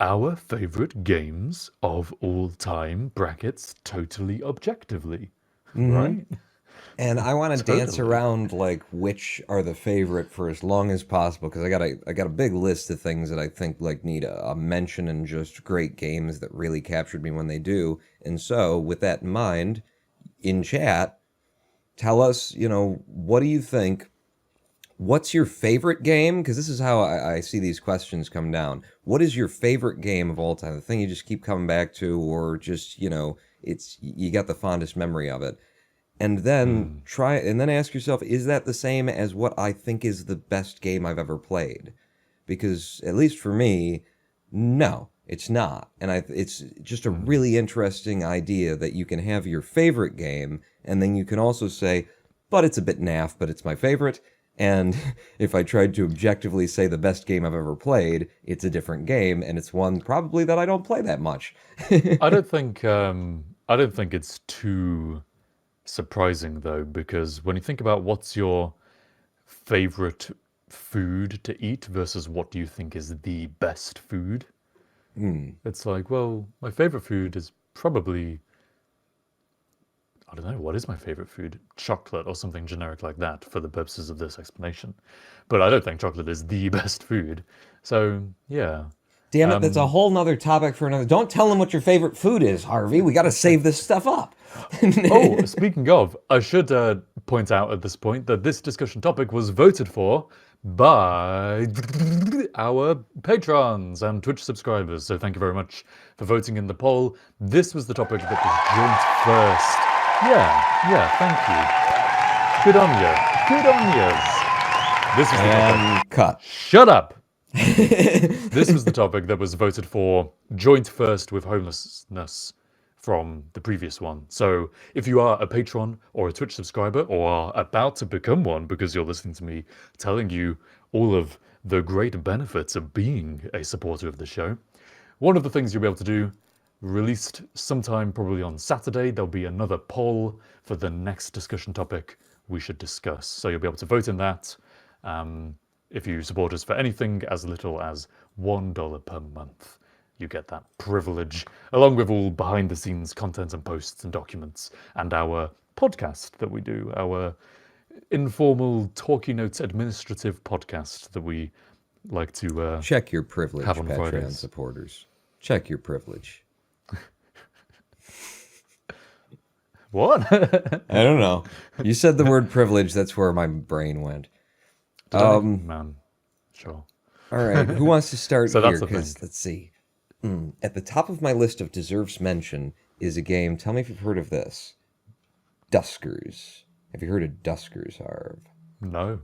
our favorite games of all time, brackets, totally objectively. Hmm. Right? And I want to dance Totally. around like which are the favorite for as long as possible because I got a big list of things that I think like need a mention and just great games that really captured me when they do. And so, with that in mind, in chat, tell us, what do you think? What's your favorite game? Because this is how I see these questions come down. What is your favorite game of all time? The thing you just keep coming back to, or just, it's you got the fondest memory of it. And then Mm. ask yourself, is that the same as what I think is the best game I've ever played? Because at least for me, no, it's not. And it's just a Mm. really interesting idea that you can have your favorite game, and then you can also say, but it's a bit naff, but it's my favorite. And if I tried to objectively say the best game I've ever played, it's a different game, and it's one probably that I don't play that much. I don't think it's too surprising though, because when you think about what's your favorite food to eat versus what do you think is the best food, Hmm. it's like, well, my favorite food is probably, I don't know, what is my favorite food? Chocolate or something generic like that for the purposes of this explanation. But I don't think chocolate is the best food. So, yeah. Damn it, that's a Um, whole nother topic for another. Don't tell them what your favorite food is, Harvey. We got to save this stuff up. oh, speaking of, I should point out at this point that this discussion topic was voted for by our patrons and Twitch subscribers. So thank you very much for voting in the poll. This was the topic that was joint first. Yeah, thank you. Good on you. Good on yous. This was the topic. And cut. Shut up. This was the topic that was voted for joint first with homelessness from the previous one. So if you are a patron or a Twitch subscriber or are about to become one because you're listening to me telling you all of the great benefits of being a supporter of the show, one of the things you'll be able to do, released sometime probably on Saturday, there'll be another poll for the next discussion topic we should discuss. So you'll be able to vote in that. If you support us for anything as little as $1 per month, you get that privilege, along with all behind the scenes content and posts and documents, and our podcast that we do, our informal talkie notes administrative podcast that we like to Check your have privilege, on Patreon Fridays. supporters. Check your privilege. What? I don't know. You said the word privilege. That's where my brain went. Did I? Man, sure. All right. Who wants to start So here? that's the thing. Because let's see. At the top of my list of deserves mention is a game. Tell me if you've heard of this. Duskers. Have you heard of Duskers, Harv? No,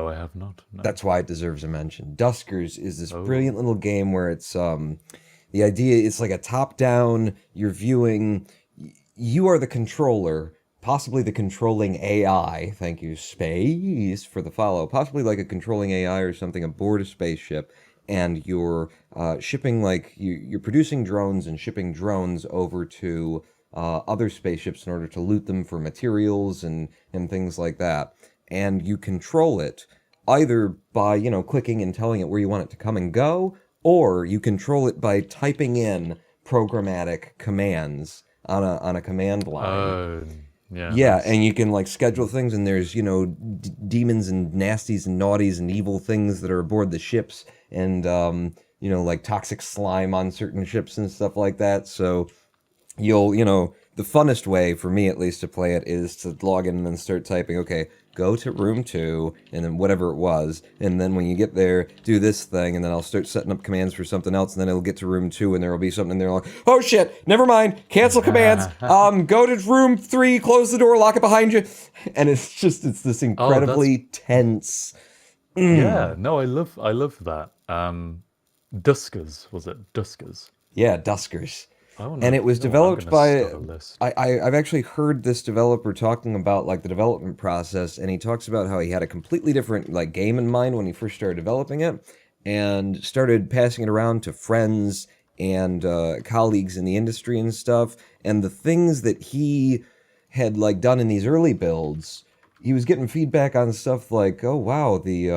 I have not. No. That's why it deserves a mention. Duskers is this Oh. brilliant little game where it's the idea is like a top down. You're viewing. You are the controller, possibly the controlling AI. Thank you, Space, for the follow. Possibly like a controlling AI or something aboard a spaceship, and you're shipping like you're producing drones and shipping drones over to other spaceships in order to loot them for materials and things like that. And you control it either by clicking and telling it where you want it to come and go, or you control it by typing in programmatic commands on a command line. Yeah, Yeah, nice. and you can like schedule things, and there's demons and nasties and naughties and evil things that are aboard the ships, and like toxic slime on certain ships and stuff like that. So the funnest way for me at least to play it is to log in and then start typing, okay, go to room 2 and then whatever it was, and then when you get there do this thing, and then I'll start setting up commands for something else, and then it'll get to room 2 and there'll be something in there like, oh shit, never mind, cancel commands, go to room 3, close the door, lock it behind you. And it's this incredibly tense. Yeah, no, I love that. Duskers, was it? Duskers. Yeah, Duskers. I wanna, And it was you know what, I'm developed gonna by start a list. I've actually heard this developer talking about like the development process, and he talks about how he had a completely different like game in mind when he first started developing it, and started passing it around to friends and colleagues in the industry and stuff. And the things that he had like done in these early builds, he was getting feedback on stuff like, oh wow, the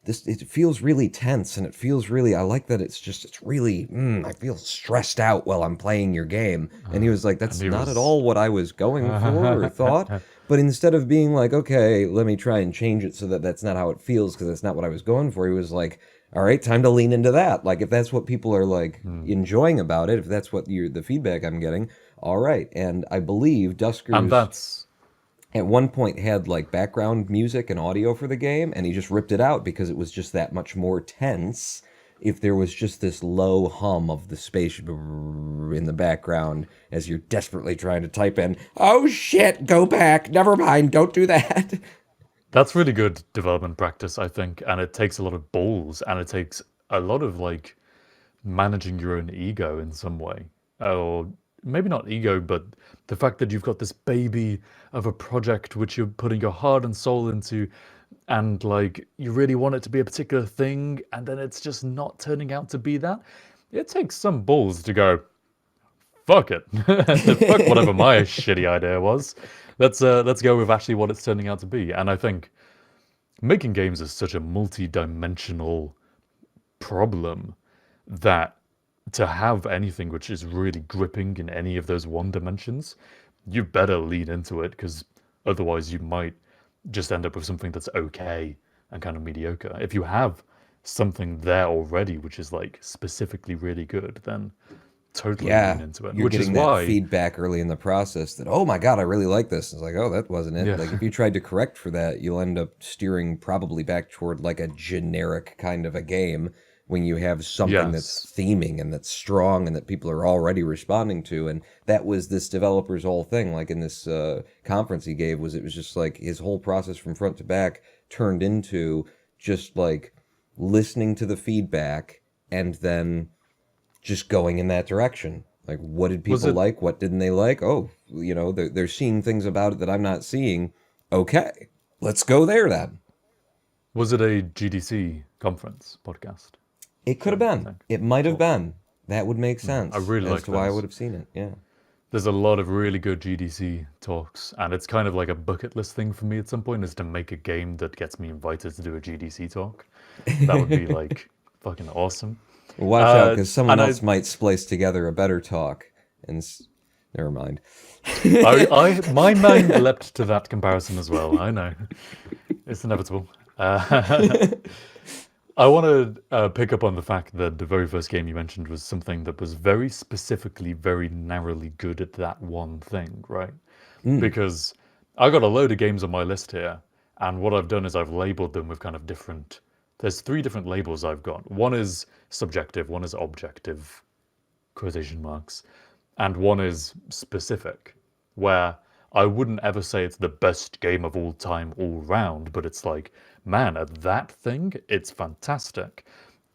it feels really tense, and it feels really, I like that it's really, I feel stressed out while I'm playing your game. And he was like, And that's he not at was. all what I was going for or thought. But instead of being like, okay, let me try and change it so that that's not how it feels because that's not what I was going for, he was like, all right, time to lean into that. Like, if that's what people are like enjoying about it, if that's what the feedback I'm getting, all right. And I believe And Dusker's that's at one point had like background music and audio for the game, and he just ripped it out because it was just that much more tense if there was just this low hum of the spaceship in the background as you're desperately trying to type in, oh shit, go back, never mind, don't do that. that's really good development practice, I think, and it takes a lot of balls, and it takes a lot of like managing your own ego in some way, or maybe not ego, but the fact that you've got this baby of a project which you're putting your heart and soul into, and like you really want it to be a particular thing, and then it's just not turning out to be that. It takes some balls to go, fuck it. Fuck whatever my shitty idea was. Let's go with actually what it's turning out to be. And I think making games is such a multi-dimensional problem that to have anything which is really gripping in any of those one dimensions, you better lean into it, because otherwise you might just end up with something that's okay and kind of mediocre. If you have something there already which is like specifically really good, then totally lean Yeah, into it. you're Which is getting that why, feedback early in the process that, oh my God, I really like this. It's like, oh, that wasn't it. Like, if yeah, you tried to correct for that, you'll end up steering probably back toward like a generic kind of a game when you have something that's yes, theming and that's strong and that people are already responding to. And that was this developer's whole thing. Like in this conference he gave, was it was just like his whole process from front to back turned into just like listening to the feedback and then just going in that direction. Like, what did was people it like? What didn't they like? Oh, they're seeing things about it that I'm not seeing. Okay, let's go there then. was it a GDC conference podcast It could show, have do you been. think? It might have Talk. been. That would make I sense really as like to why I would those. have seen it. Yeah. There's a lot of really good GDC talks, and it's kind of like a bucket list thing for me at some point, is to make a game that gets me invited to do a GDC talk. That would be like fucking awesome. Watch out, because someone And I, else might splice together a better talk. And never mind. my mind leapt to that comparison as well. I know it's inevitable. I want to pick up on the fact that the very first game you mentioned was something that was very specifically, very narrowly good at that one thing, right? Mm, Because I got a load of games on my list here, and what I've done is I've labeled them with kind of different. There's three different labels I've got. One is subjective, one is objective, quotation marks, and one is specific, where I wouldn't ever say it's the best game of all time all round, but it's like, man, at that thing, it's fantastic.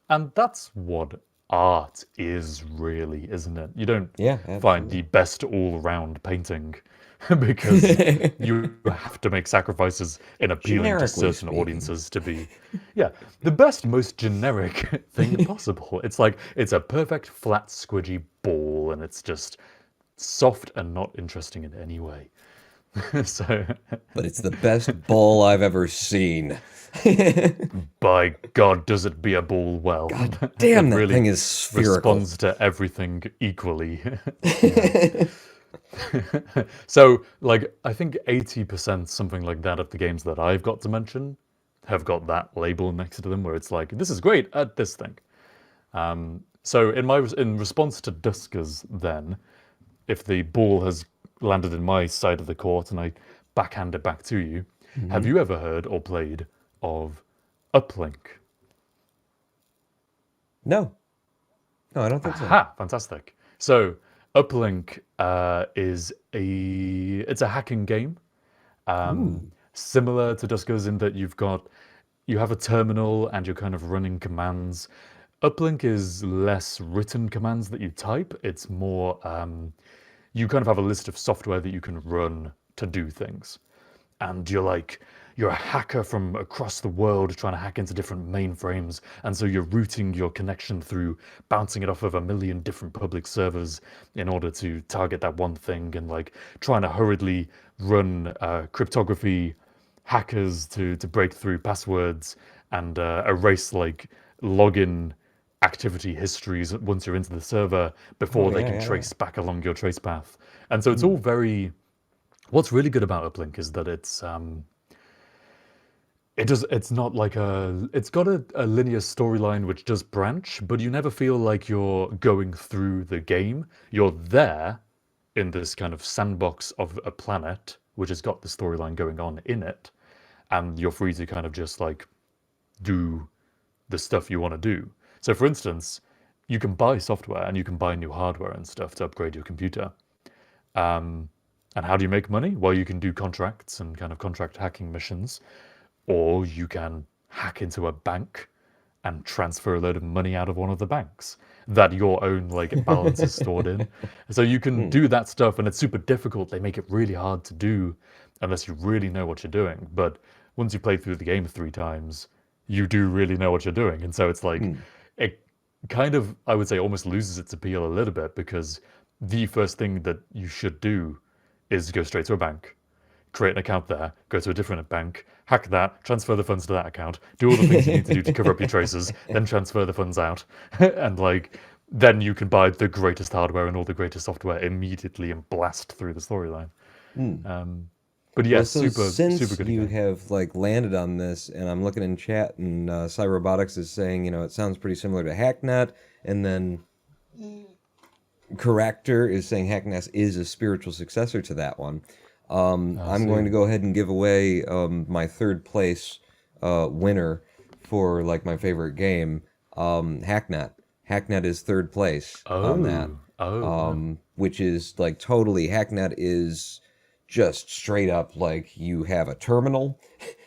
And that's what art is really, isn't it? You don't yeah, find the absolutely. best all round painting because you have to make sacrifices in appealing to Generically certain speaking. audiences to be, yeah, the best, most generic thing possible. It's like, it's a perfect, flat, squidgy ball, and it's just soft and not interesting in any way. So, But it's the best ball I've ever seen. by God, does it be a ball well? God It damn, that really thing is spherical. responds to everything equally. Yeah. So, like, I think 80%, something like that, of the games that I've got to mention have got that label next to them where it's like, this is great at this thing. So, in response to Dusker's, then, if the ball has landed in my side of the court and I backhand it back to you, have Hmm. you ever heard or played of Uplink? No, no, I don't think so. Aha, fantastic. So Uplink it's a hacking game, Ooh. similar to Duskers in that you have a terminal and you're kind of running commands. Uplink is less written commands that you type. It's more you kind of have a list of software that you can run to do things, and you're a hacker from across the world trying to hack into different mainframes, and so you're routing your connection through bouncing it off of a million different public servers in order to target that one thing, and like trying to hurriedly run cryptography hackers to break through passwords and erase like login activity histories once you're into the server before Oh they yeah, can yeah, yeah. trace back along your trace path. And so it's all Hmm. very. What's really good about Uplink is that it's not like it's got a linear storyline which does branch, but you never feel like you're going through the game. You're there in this kind of sandbox of a planet which has got the storyline going on in it, and you're free to kind of just like do the stuff you want to do. So for instance, you can buy software and you can buy new hardware and stuff to upgrade your computer. um, and how do you make money? Well, you can do contracts and kind of contract hacking missions, or you can hack into a bank and transfer a load of money out of one of the banks that your own like balance is stored in. So you can Hmm. do that stuff, and it's super difficult. They make it really hard to do unless you really know what you're doing. But once you play through the game 3 times, you do really know what you're doing. And so it's like Hmm. it kind of, I would say, almost loses its appeal a little bit, because the first thing that you should do is go straight to a bank, create an account there, go to a different bank, hack that, transfer the funds to that account, do all the things you need to do to cover up your traces, then transfer the funds out, and like then you can buy the greatest hardware and all the greatest software immediately and blast through the storyline. Hmm. Um, but yeah, Well, so super super since good you game. have like landed on this, and I'm looking in chat, and Cyrobotics is saying, it sounds pretty similar to Hacknet, and then Corrector is saying Hacknet is a spiritual successor to that one. I I'm going see. to go ahead and give away my third place winner for like my favorite game, Hacknet. Hacknet is third place on that, Oh wow. which is like totally Hacknet is just straight up like you have a terminal.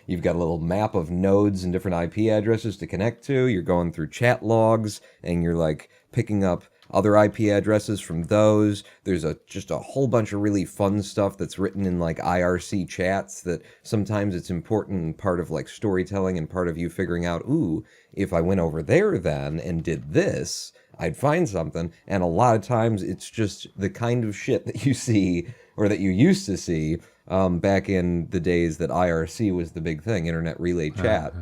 You've got a little map of nodes and different IP addresses to connect to. You're going through chat logs and you're like picking up other IP addresses from those. There's just a whole bunch of really fun stuff that's written in like IRC chats that sometimes it's important and part of like storytelling and part of you figuring out, ooh, if I went over there then and did this, I'd find something. And a lot of times it's just the kind of shit that you see or that you used to see back in the days that IRC was the big thing, Internet Relay Chat.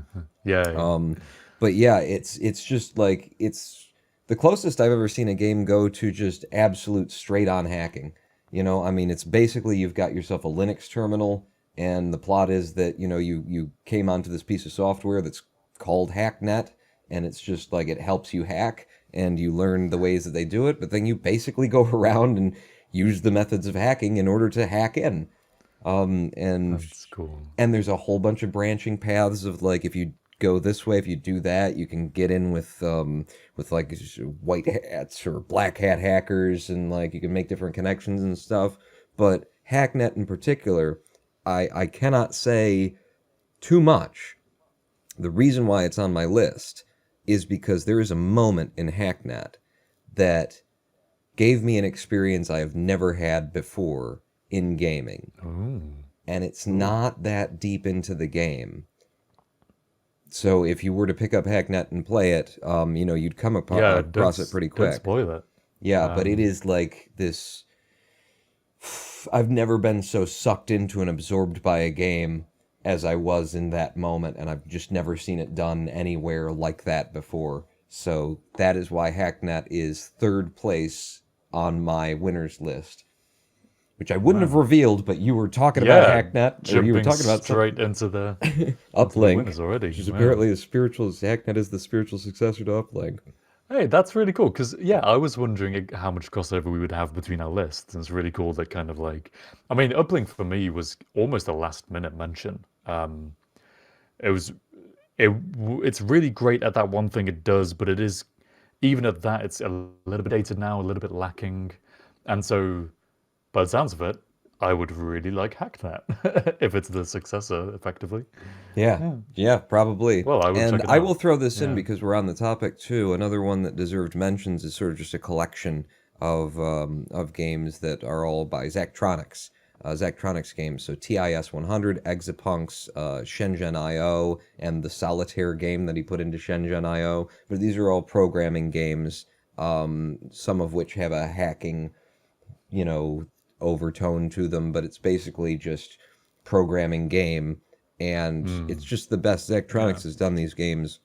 Yeah, yeah. Um, but yeah, it's just like it's the closest I've ever seen a game go to just absolute straight on hacking. I mean, it's basically you've got yourself a Linux terminal, and the plot is that you came onto this piece of software that's called Hacknet, and it's just like it helps you hack, and you learn the ways that they do it, but then you basically go around and use the methods of hacking in order to hack in. Um, and That's cool. and there's a whole bunch of branching paths of like if you go this way, if you do that, you can get in with like white hats or black hat hackers, and like you can make different connections and stuff. But Hacknet in particular, I cannot say too much. The reason why it's on my list is because there is a moment in Hacknet that gave me an experience I have never had before in gaming, Oh, and it's cool. not that deep into the game. So if you were to pick up Hacknet and play it, you'd come Yeah, across it pretty don't quick. spoil it. Yeah, but it Um, is like this. I've never been so sucked into and absorbed by a game as I was in that moment, and I've just never seen it done anywhere like that before. So that is why Hacknet is third place on my winners list, which I wouldn't have wow. revealed, but you were talking about Yeah, Hacknet, or you were jumping talking about straight into the Uplink, winners already. which is Wow. apparently Hacknet is the spiritual successor to Uplink. Hey, that's really cool, because yeah, I was wondering how much crossover we would have between our lists, and it's really cool that kind of like, I mean, Uplink for me was almost a last minute mention. It was it's really great at that one thing it does, but it is, even at that, it's a little bit dated now, a little bit lacking, and so by the sounds of it, I would really like Hacknet if it's the successor, effectively. Yeah, Yeah. yeah, probably. Well, I will And check it I will out. throw this in Yeah. because we're on the topic too. Another one that deserved mentions is sort of just a collection of games that are all by Zachtronics. Zachtronics games, so TIS 100, Exapunks, Shenzhen IO, and the Solitaire game that he put into Shenzhen IO. But these are all programming games, some of which have a hacking overtone to them, but it's basically just programming game. and it's Hmm. just the best. Yeah. Zachtronics has done these games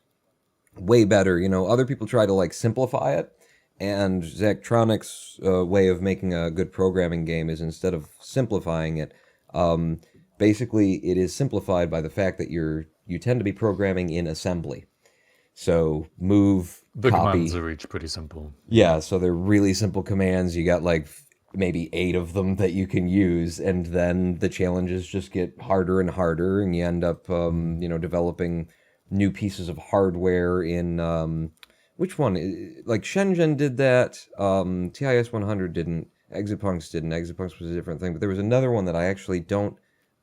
way better. Other people try to like simplify it, and Zachtronics' way of making a good programming game is instead of simplifying it, um, basically it is simplified by the fact that you tend to be programming in assembly. So move, The commands copy. are each pretty simple. Yeah. Yeah, so they're really simple commands. You got like maybe 8 of them that you can use, and then the challenges just get harder and harder, and you end up, Hmm. developing new pieces of hardware in which one? Like Shenzhen did that. TIS 100 didn't. Exapunks didn't. Exapunks was a different thing, but there was another one that I actually don't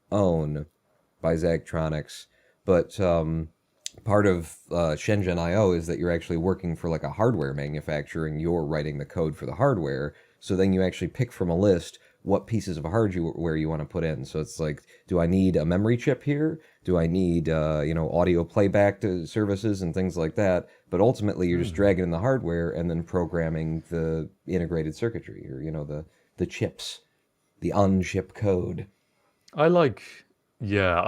own by Zachtronics, but part of Shenzhen IO is that you're actually working for like a hardware manufacturer and you're writing the code for the hardware. So then you actually pick from a list what pieces of hardware you want to put in. So it's like, do I need a memory chip here? Do I need audio playback services and things like that? But ultimately, you're just Hmm. dragging in the hardware and then programming the integrated circuitry or the chips, the on-chip code. I like. Yeah,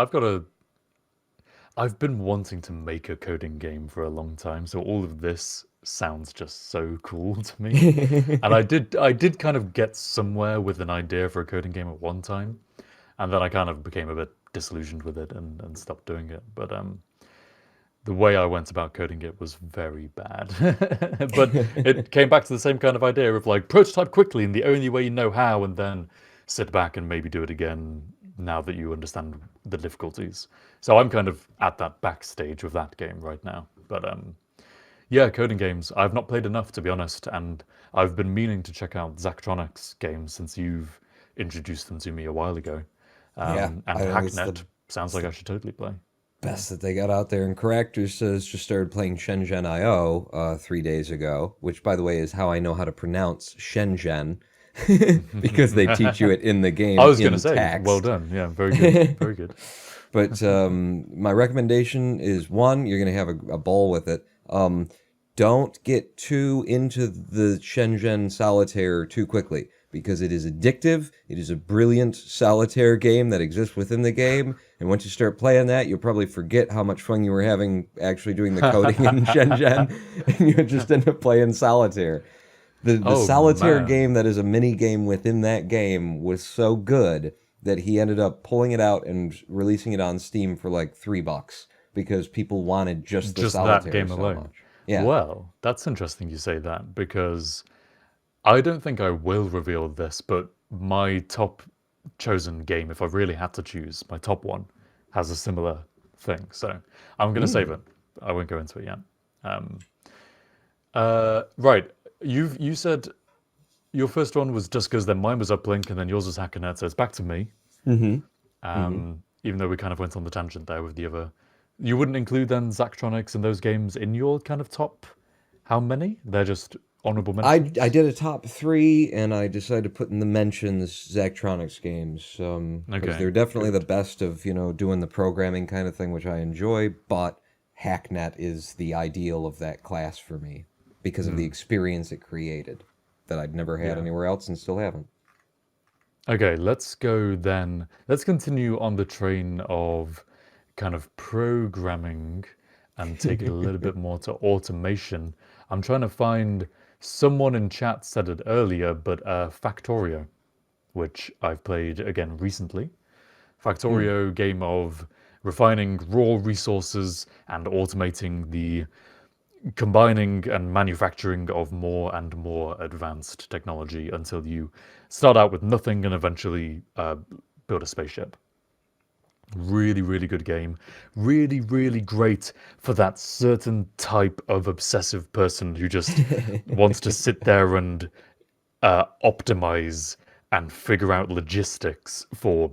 I've been wanting to make a coding game for a long time, so all of this sounds just so cool to me. And I did kind of get somewhere with an idea for a coding game at one time, and then I kind of became a bit disillusioned with it and stopped doing it. But the way I went about coding it was very bad. But it came back to the same kind of idea of like prototype quickly in the only way you know how, and then sit back and maybe do it again now that you understand the difficulties. So I'm kind of at that backstage of that game right now. But yeah, coding games. I've not played enough to be honest, and I've been meaning to check out Zachtronics games since you've introduced them to me a while ago. Yeah, And I think Hacknet sounds it's like the I should totally play. Yeah. best that they got out there. And Corrector says just started playing Shenzhen IO 3 days ago, which, by the way, is how I know how to pronounce Shenzhen because they teach you it in the I game was going to in say, well text. done. Yeah, very good. Very good. But my recommendation is one, you're going to have a ball with it. Don't get too into the Shenzhen solitaire too quickly because it is addictive. It is a brilliant solitaire game that exists within the game. And once you start playing that, you'll probably forget how much fun you were having actually doing the coding in Shenzhen. And you'll just end up playing solitaire. The Oh solitaire game man. that is a mini game within that game was so good that he ended up pulling it out and releasing it on Steam for like $3 because people wanted just the Just that solitaire game so alone. much. Yeah. Well, that's interesting you say that because I don't think I will reveal this, but my top chosen game, if I really had to choose, my top one has a similar thing. So I'm going to save Mm. it. I won't go into it yet. Um, right. You said your first one was just because then mine was Uplink and then yours was Hacknet, so it's back to me. Mm-hmm. Mm-hmm. Even though we kind of went on the tangent there with the other. You wouldn't include then Zachtronics and those games in your kind of top. How many? They're just honorable I mentions. did a top three, and I decided to put in the mentions Zachtronics games because Okay, they're definitely the good. best of doing the programming kind of thing, which I enjoy. But Hacknet is the ideal of that class for me because of the Hmm. experience it created that I'd never had Yeah. anywhere else and still haven't. Okay, let's go then. Let's continue on the train of kind of programming and take it a little bit more to automation. I'm trying to find someone in chat said it earlier, but Factorio, which I've played again recently. Hmm. Factorio game of refining raw resources and automating the combining and manufacturing of more and more advanced technology until you start out with nothing and eventually build a spaceship. Really, really good game. Really, really great for that certain type of obsessive person who just wants to sit there and optimize and figure out logistics for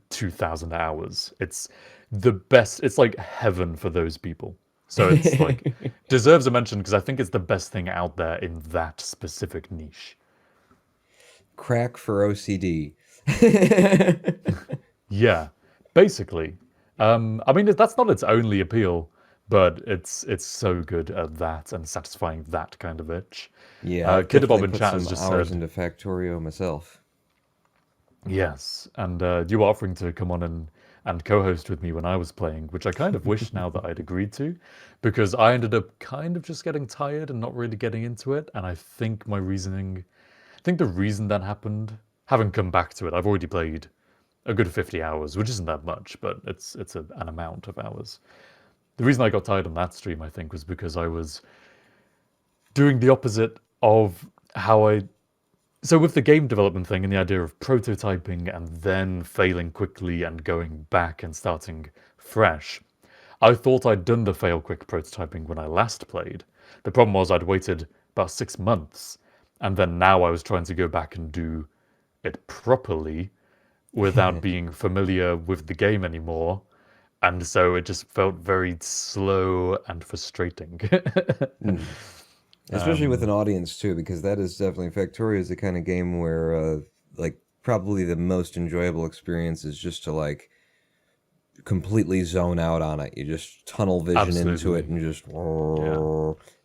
2,000 hours. It's the best. It's like heaven for those people. So it's like deserves a mention because I think it's the best thing out there in that specific niche. Crack for OCD. Yeah, basically. I mean, that's not its only appeal, but it's so good at that and satisfying that kind of itch. Yeah, I've Kid definitely Bob in put chat has some just hours said into Factorio myself. yes, and you were offering to come on and and co-host with me when I was playing, which I kind of wish now that I'd agreed to, because I ended up kind of just getting tired and not really getting into it. And I think the reason that happened, having come back to it, I've already played a good 50 hours, which isn't that much, but it's an amount of hours. The reason I got tired on that stream, I think, was because I was doing the opposite of how I... So with the game development thing and the idea of prototyping and then failing quickly and going back and starting fresh, I thought I'd done the fail quick prototyping when I last played. The problem was I'd waited about 6 months, and then now I was trying to go back and do it properly without being familiar with the game anymore. And so it just felt very slow and frustrating. Especially with an audience too, because that is definitely Factorio is the kind of game where like probably the most enjoyable experience is just to like completely zone out on it. You just tunnel vision into it and just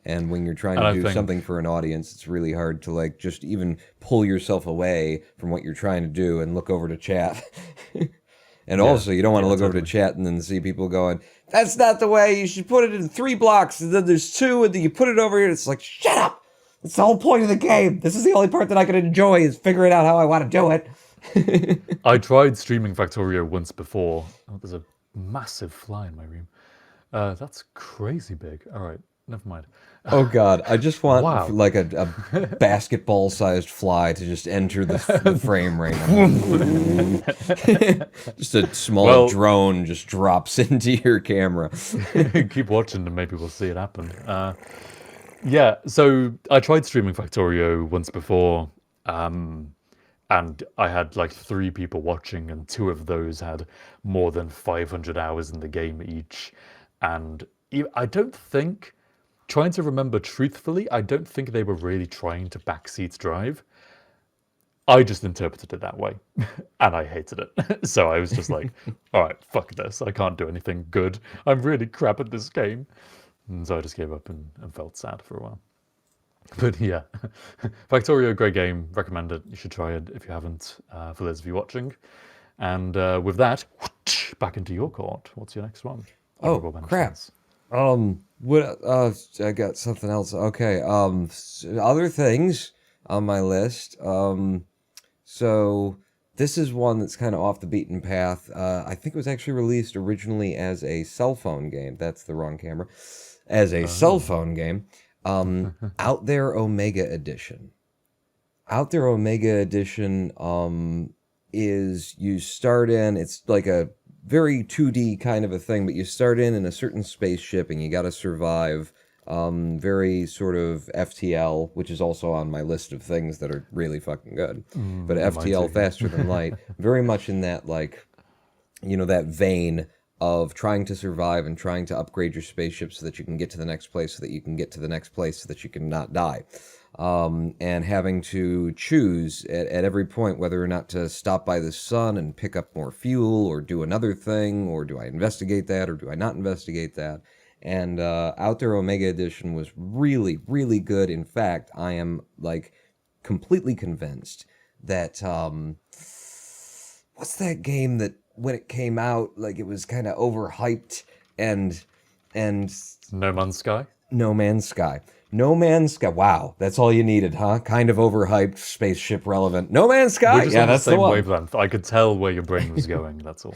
and when you're trying to do something for an audience, it's really hard to like just even pull yourself away from what you're trying to do and look over to chat. And also, you don't want to look over to chat and then see people going, that's not the way, you should put it in 3 blocks, and then there's 2, and then you put it over here. It's like, shut up! That's the whole point of the game. This is the only part that I can enjoy, is figuring out how I want to do it. I tried streaming Factorio once before. Oh, there's a massive fly in my room. That's crazy big. All right, never mind. Oh god, I just want like a basketball-sized fly to just enter the frame right now. Just a small drone just drops into your camera. Keep watching and maybe we'll see it happen. Yeah, so I tried streaming Factorio once before, and I had like 3 people watching, and 2 of those had more than 500 hours in the game each. And I don't think... Trying to remember truthfully, I don't think they were really trying to backseat drive. I just interpreted it that way, and I hated it. So I was just like, all right, fuck this. I can't do anything good. I'm really crap at this game. And so I just gave up and felt sad for a while. But yeah, Factorio, great game. Recommend it. You should try it if you haven't, for those of you watching. And with that, back into your court. What's your next one? Oh, crap. I got something else. Okay. Other things on my list. So this is one that's kind of off the beaten path. I think it was actually released originally as a cell phone game. That's the wrong camera. As a cell phone game. Out There Omega Edition. Out There Omega Edition is you start in, it's like a very 2D kind of a thing, but you start in a certain spaceship and you got to survive. Very sort of FTL, which is also on my list of things that are really fucking good. But FTL, faster than light, very much in that, like, you know, that vein of trying to survive and trying to upgrade your spaceship so that you can get to the next place, so that you can get to the next place, so that you can not die. And having to choose at every point whether or not to stop by the sun and pick up more fuel, or do another thing, or do I investigate that, or do I not investigate that? And Out There Omega Edition was really, really good. In fact, I am like completely convinced that what's that game that when it came out, like it was kind of overhyped and No Man's Sky? No Man's Sky. No Man's Sky. Wow, that's all you needed, huh? Kind of overhyped, spaceship relevant. No Man's Sky. We're just on the same wavelength. I could tell where your brain was going. That's all.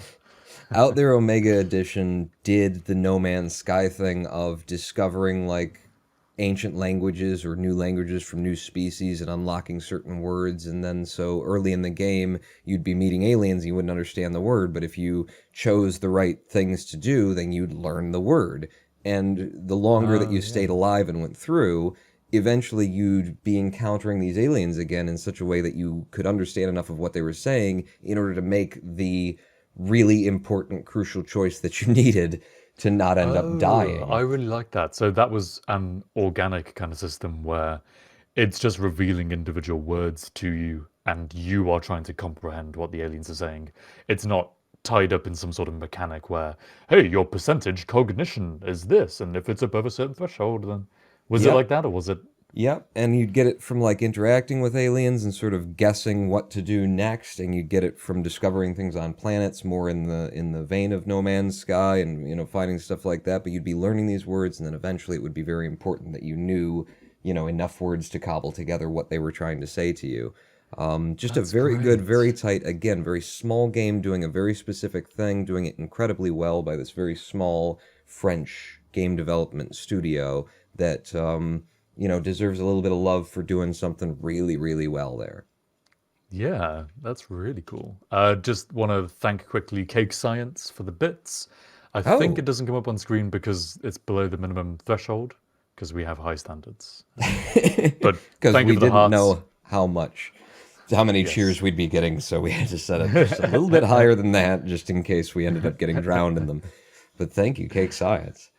Out There Omega Edition did the No Man's Sky thing of discovering like ancient languages or new languages from new species and unlocking certain words. And then so early in the game, you'd be meeting aliens, you wouldn't understand the word. But if you chose the right things to do, then you'd learn the word. And the longer that you stayed alive and went through, eventually you'd be encountering these aliens again in such a way that you could understand enough of what they were saying in order to make the really important, crucial choice that you needed to not end up dying. I really like that. So that was an organic kind of system where it's just revealing individual words to you and you are trying to comprehend what the aliens are saying. It's not tied up in some sort of mechanic where, hey, your percentage cognition is this, and if it's above a certain threshold, then... Was it like that, or was it... Yep, and you'd get it from like interacting with aliens and sort of guessing what to do next, and you'd get it from discovering things on planets more in the vein of No Man's Sky and finding stuff like that. But you'd be learning these words, and then eventually it would be very important that you knew enough words to cobble together what they were trying to say to you. Just That's a very good, great. very tight, again, very small game doing a very specific thing, doing it incredibly well by this very small French game development studio that deserves a little bit of love for doing something really, really well there. Yeah, that's really cool. Just want to thank quickly Cake Science for the bits. I think Oh, it doesn't come up on screen because it's below the minimum threshold because we have high standards. But because thank you we for the didn't hearts. know how many cheers Yes. we'd be getting, so we had to set it just a little bit higher than that, just in case we ended up getting drowned in them. But thank you, Cake Science.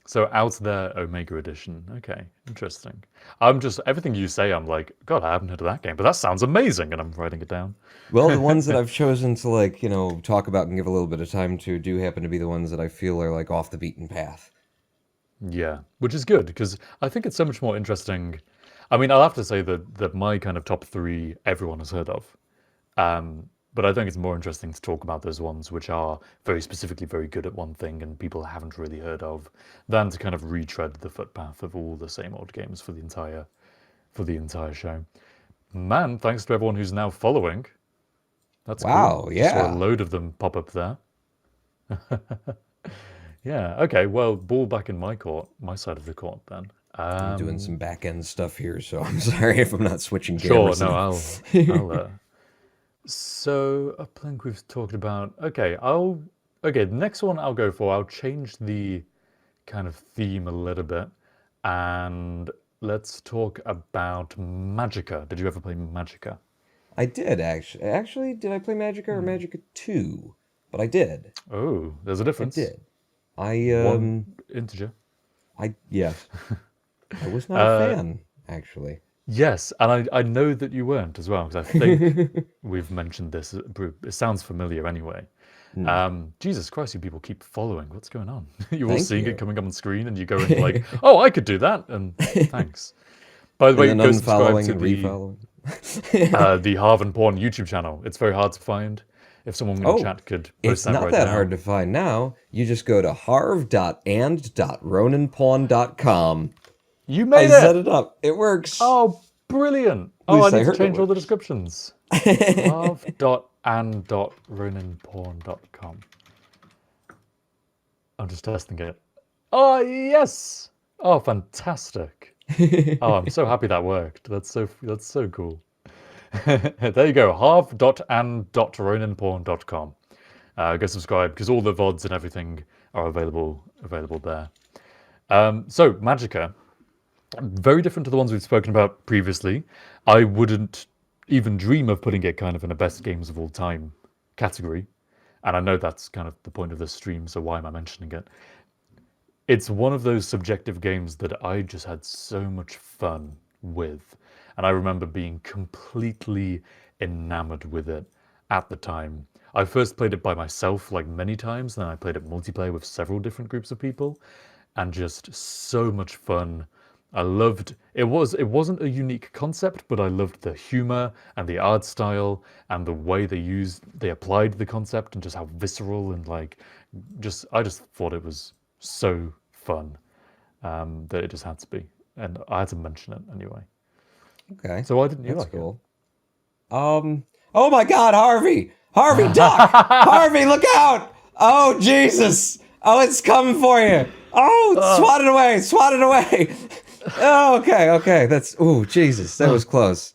So out there, Omega Edition. Okay, interesting. I'm just everything you say. I'm like, God, I haven't heard of that game, but that sounds amazing, and I'm writing it down. Well, the ones that I've chosen to talk about and give a little bit of time to do happen to be the ones that I feel are like off the beaten path. Yeah, which is good because I think it's so much more interesting. I mean, I'll have to say that my kind of top three everyone has heard of. But I think it's more interesting to talk about those ones which are very specifically very good at one thing and people haven't really heard of, than to kind of retread the footpath of all the same old games for the entire show. Man, thanks to everyone who's now following. That's cool. Wow, Just saw a yeah. load of them pop up there. Yeah. Okay. Well, ball back in my court, my side of the court then. I'm doing some back end stuff here, so I'm sorry if I'm not switching Sure. cameras. No, I'll. So Uplink we've talked about. Okay, the next one I'll go for. I'll change the kind of theme a little bit, and let's talk about Magicka. Did you ever play Magicka? I did actually. Actually, did I play Magicka or Magicka 2? But I did. Oh, there's a I difference. did. I One integer. yes. I was not a Uh, fan, actually. yes, and I know that you weren't as well because I think we've mentioned this. It sounds familiar anyway. Hmm. Jesus Christ, you people keep following. What's going on? You're all Thank seeing it you. coming up on screen, and you're going like, "Oh, I could do that," and thanks. By the And way, then go subscribe unfollowing to and refollowing. the Harv and Pawn YouTube channel. It's very hard to find. If someone in the Oh, chat could post it's that not right that hard now. to find now. You just go to harv.and.roninpawn.com. You I made set it! it up. It works. Oh, brilliant! At Oh, I least I need to heard it change all the works. descriptions. Harv.and.roninpawn.com. I'm just testing it. Oh, yes! Oh, fantastic. Oh, I'm so happy that worked. That's so cool. There you go, harv.and.roninpawn.com. Go subscribe because all the VODs and everything are available there. So Magicka, very different to the ones we've spoken about previously. I wouldn't even dream of putting it kind of in a best games of all time category. And I know that's kind of the point of this stream, so why am I mentioning it? It's one of those subjective games that I just had so much fun with. And I remember being completely enamored with it at the time. I first played it by myself like many times, then I played it multiplayer with several different groups of people, and just so much fun. I loved it. Wasn't a unique concept, but I loved the humor and the art style and the way they applied the concept and just how visceral and like I just thought it was so fun that it just had to be, and I had to mention it anyway. Okay. So why didn't you That's like cool. Oh my God, Harvey! Harvey, duck! it? Harvey, look out! Oh, Jesus! Oh, it's coming for you! Oh, swat it away! Swat it away! Oh, okay. Oh, Jesus, that was close.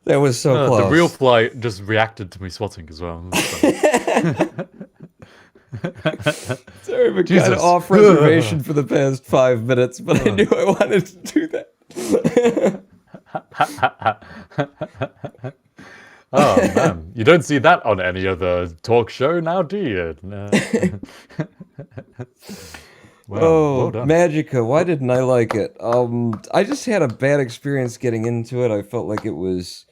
That was so close. The real fly just reacted to me swatting as well. Sorry, we've been kind Jesus. of off reservation for the past 5 minutes, but I knew I wanted to do that. Oh man, you don't see that on any other talk show now, do you? No. Well done. Magicka, why didn't I like it? I just had a bad experience getting into it. I felt like it was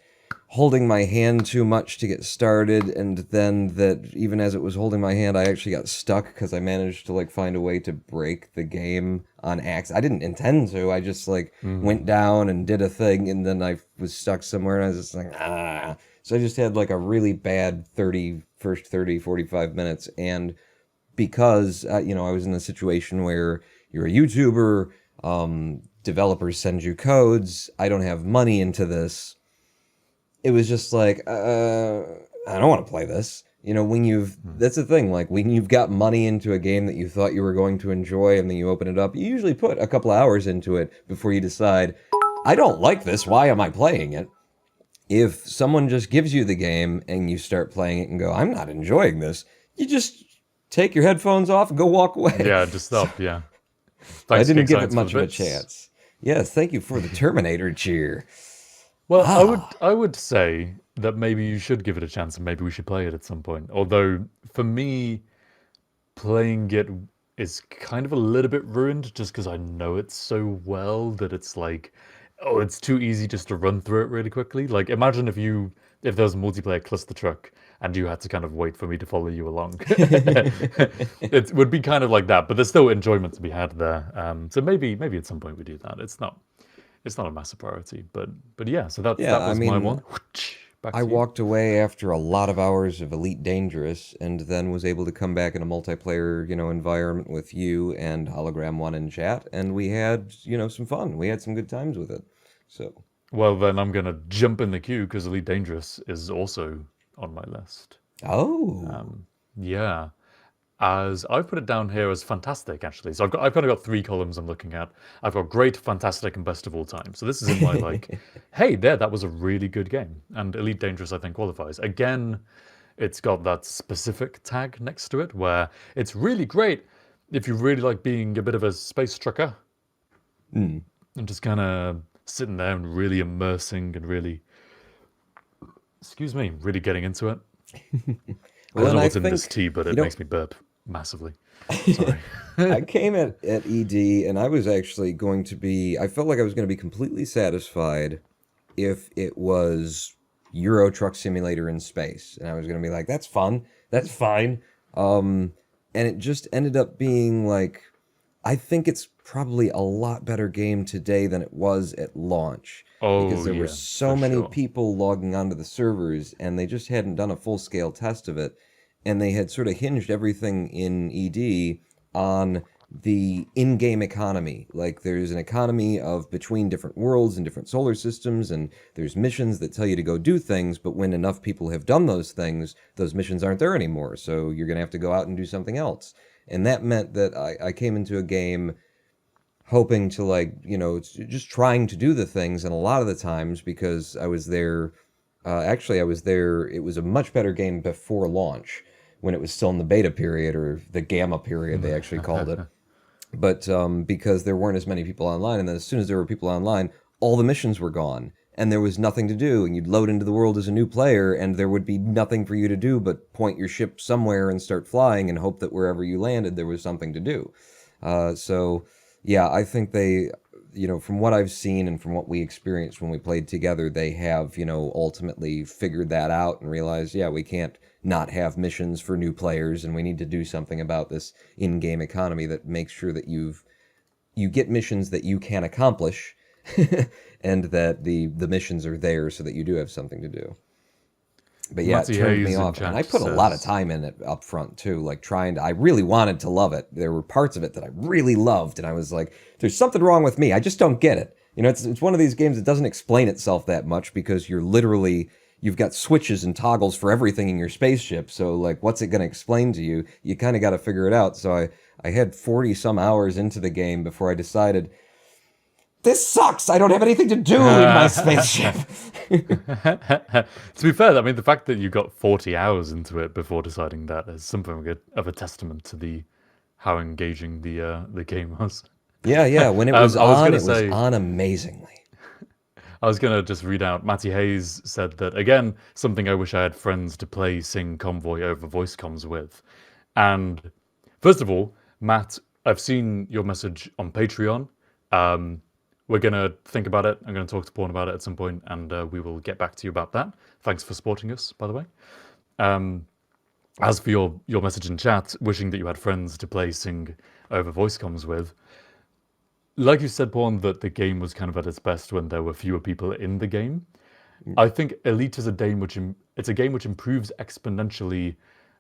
holding my hand too much to get started, and then that even as it was holding my hand, I actually got stuck because I managed to like find a way to break the game on accident. I didn't intend to. I just like went down and did a thing, and then I was stuck somewhere, and I was just like, ah. So I just had like a really bad first 30, 45 minutes, and because you know, I was in a situation where you're a YouTuber, developers send you codes, I don't have money into this. It was just like, I don't want to play this. You know, that's the thing, like when you've got money into a game that you thought you were going to enjoy and then you open it up, you usually put a couple hours into it before you decide, I don't like this, why am I playing it? If someone just gives you the game and you start playing it and go, I'm not enjoying this, you just take your headphones off and go walk away. Yeah, just stop, yeah. I Thanks, didn't King give it Science, for much the of a bits. chance. Yes, thank you for the Terminator cheer. Well, I would say that maybe you should give it a chance and maybe we should play it at some point. Although, for me, playing it is kind of a little bit ruined just because I know it so well that it's like, oh, it's too easy just to run through it really quickly. Like, imagine if there was a multiplayer cluster truck and you had to kind of wait for me to follow you along. It would be kind of like that, but there's still enjoyment to be had there. So maybe at some point we do that. It's not a massive priority, but yeah. So that Yeah, was I my mean, one. Back I to you. walked away after a lot of hours of Elite Dangerous and then was able to come back in a multiplayer, you know, environment with you and Hologram One in chat, and we had, you know, some fun. We had some good times with it. So, Well, then I'm gonna jump in the queue because Elite Dangerous is also on my list. oh, Yeah, as I've put it down here as fantastic, actually. So I've kind of got three columns I'm looking at. I've got great, fantastic, and best of all time. So this is in my like, hey, that was a really good game. And Elite Dangerous, I think, qualifies. Again, it's got that specific tag next to it where it's really great if you really like being a bit of a space trucker and just kind of sitting there and really immersing and really, excuse me, really getting into it. I well, don't and know I what's in this think, tea, but you it know, makes me burp massively. Sorry. I came at ED and I was actually going to be, I felt like I was going to be completely satisfied if it was Euro Truck Simulator in space. And I was going to be like, that's fun. That's fine. And it just ended up being like, I think it's probably a lot better game today than it was at launch. Because Oh, there were yeah, so for many sure. people logging onto the servers and they just hadn't done a full scale test of it. And they had sort of hinged everything in ED on the in-game economy. Like there's an economy of between different worlds and different solar systems, and there's missions that tell you to go do things, but when enough people have done those things, those missions aren't there anymore. So you're gonna have to go out and do something else. And that meant that I came into a game hoping to like, you know, just trying to do the things, and a lot of the times because I was there actually, I was there. It was a much better game before launch, when it was still in the beta period or the gamma period, they actually called it. But because there weren't as many people online, and then as soon as there were people online, all the missions were gone, and there was nothing to do. And you'd load into the world as a new player, and there would be nothing for you to do but point your ship somewhere and start flying, and hope that wherever you landed, there was something to do. So, yeah, I think they, you know, from what I've seen and from what we experienced when we played together, they have, you know, ultimately figured that out and realized, yeah, we can't not have missions for new players, and we need to do something about this in-game economy that makes sure that you get missions that you can accomplish, and that the missions are there so that you do have something to do. But yeah, it Matty turned me Hayes in off, and I chat put a lot of says, time in it up front too, like trying to. I really wanted to love it. There were parts of it that I really loved, and I was like, "There's something wrong with me. I just don't get it." You know, it's one of these games that doesn't explain itself that much because you've got switches and toggles for everything in your spaceship. So like, what's it going to explain to you? You kind of got to figure it out. So I had 40 some hours into the game before I decided, this sucks. I don't have anything to do in my spaceship. to be fair, I mean, the fact that you got 40 hours into it before deciding that is something of a testament to the how engaging the game was. Yeah. When it was I was on, gonna it was say, on amazingly. I was gonna just read out. Matty Hayes said that again, something I wish I had friends to play Sing Convoy over voice comms with. And first of all, Matt, I've seen your message on Patreon. we're going to think about it. I'm going to talk to Pawn about it at some point, and we will get back to you about that. Thanks for supporting us, by the way. As for your message in chat, wishing that you had friends to play Sing over voice comms with, like you said, Pawn, that the game was kind of at its best when there were fewer people in the game. I think Elite is a game which improves exponentially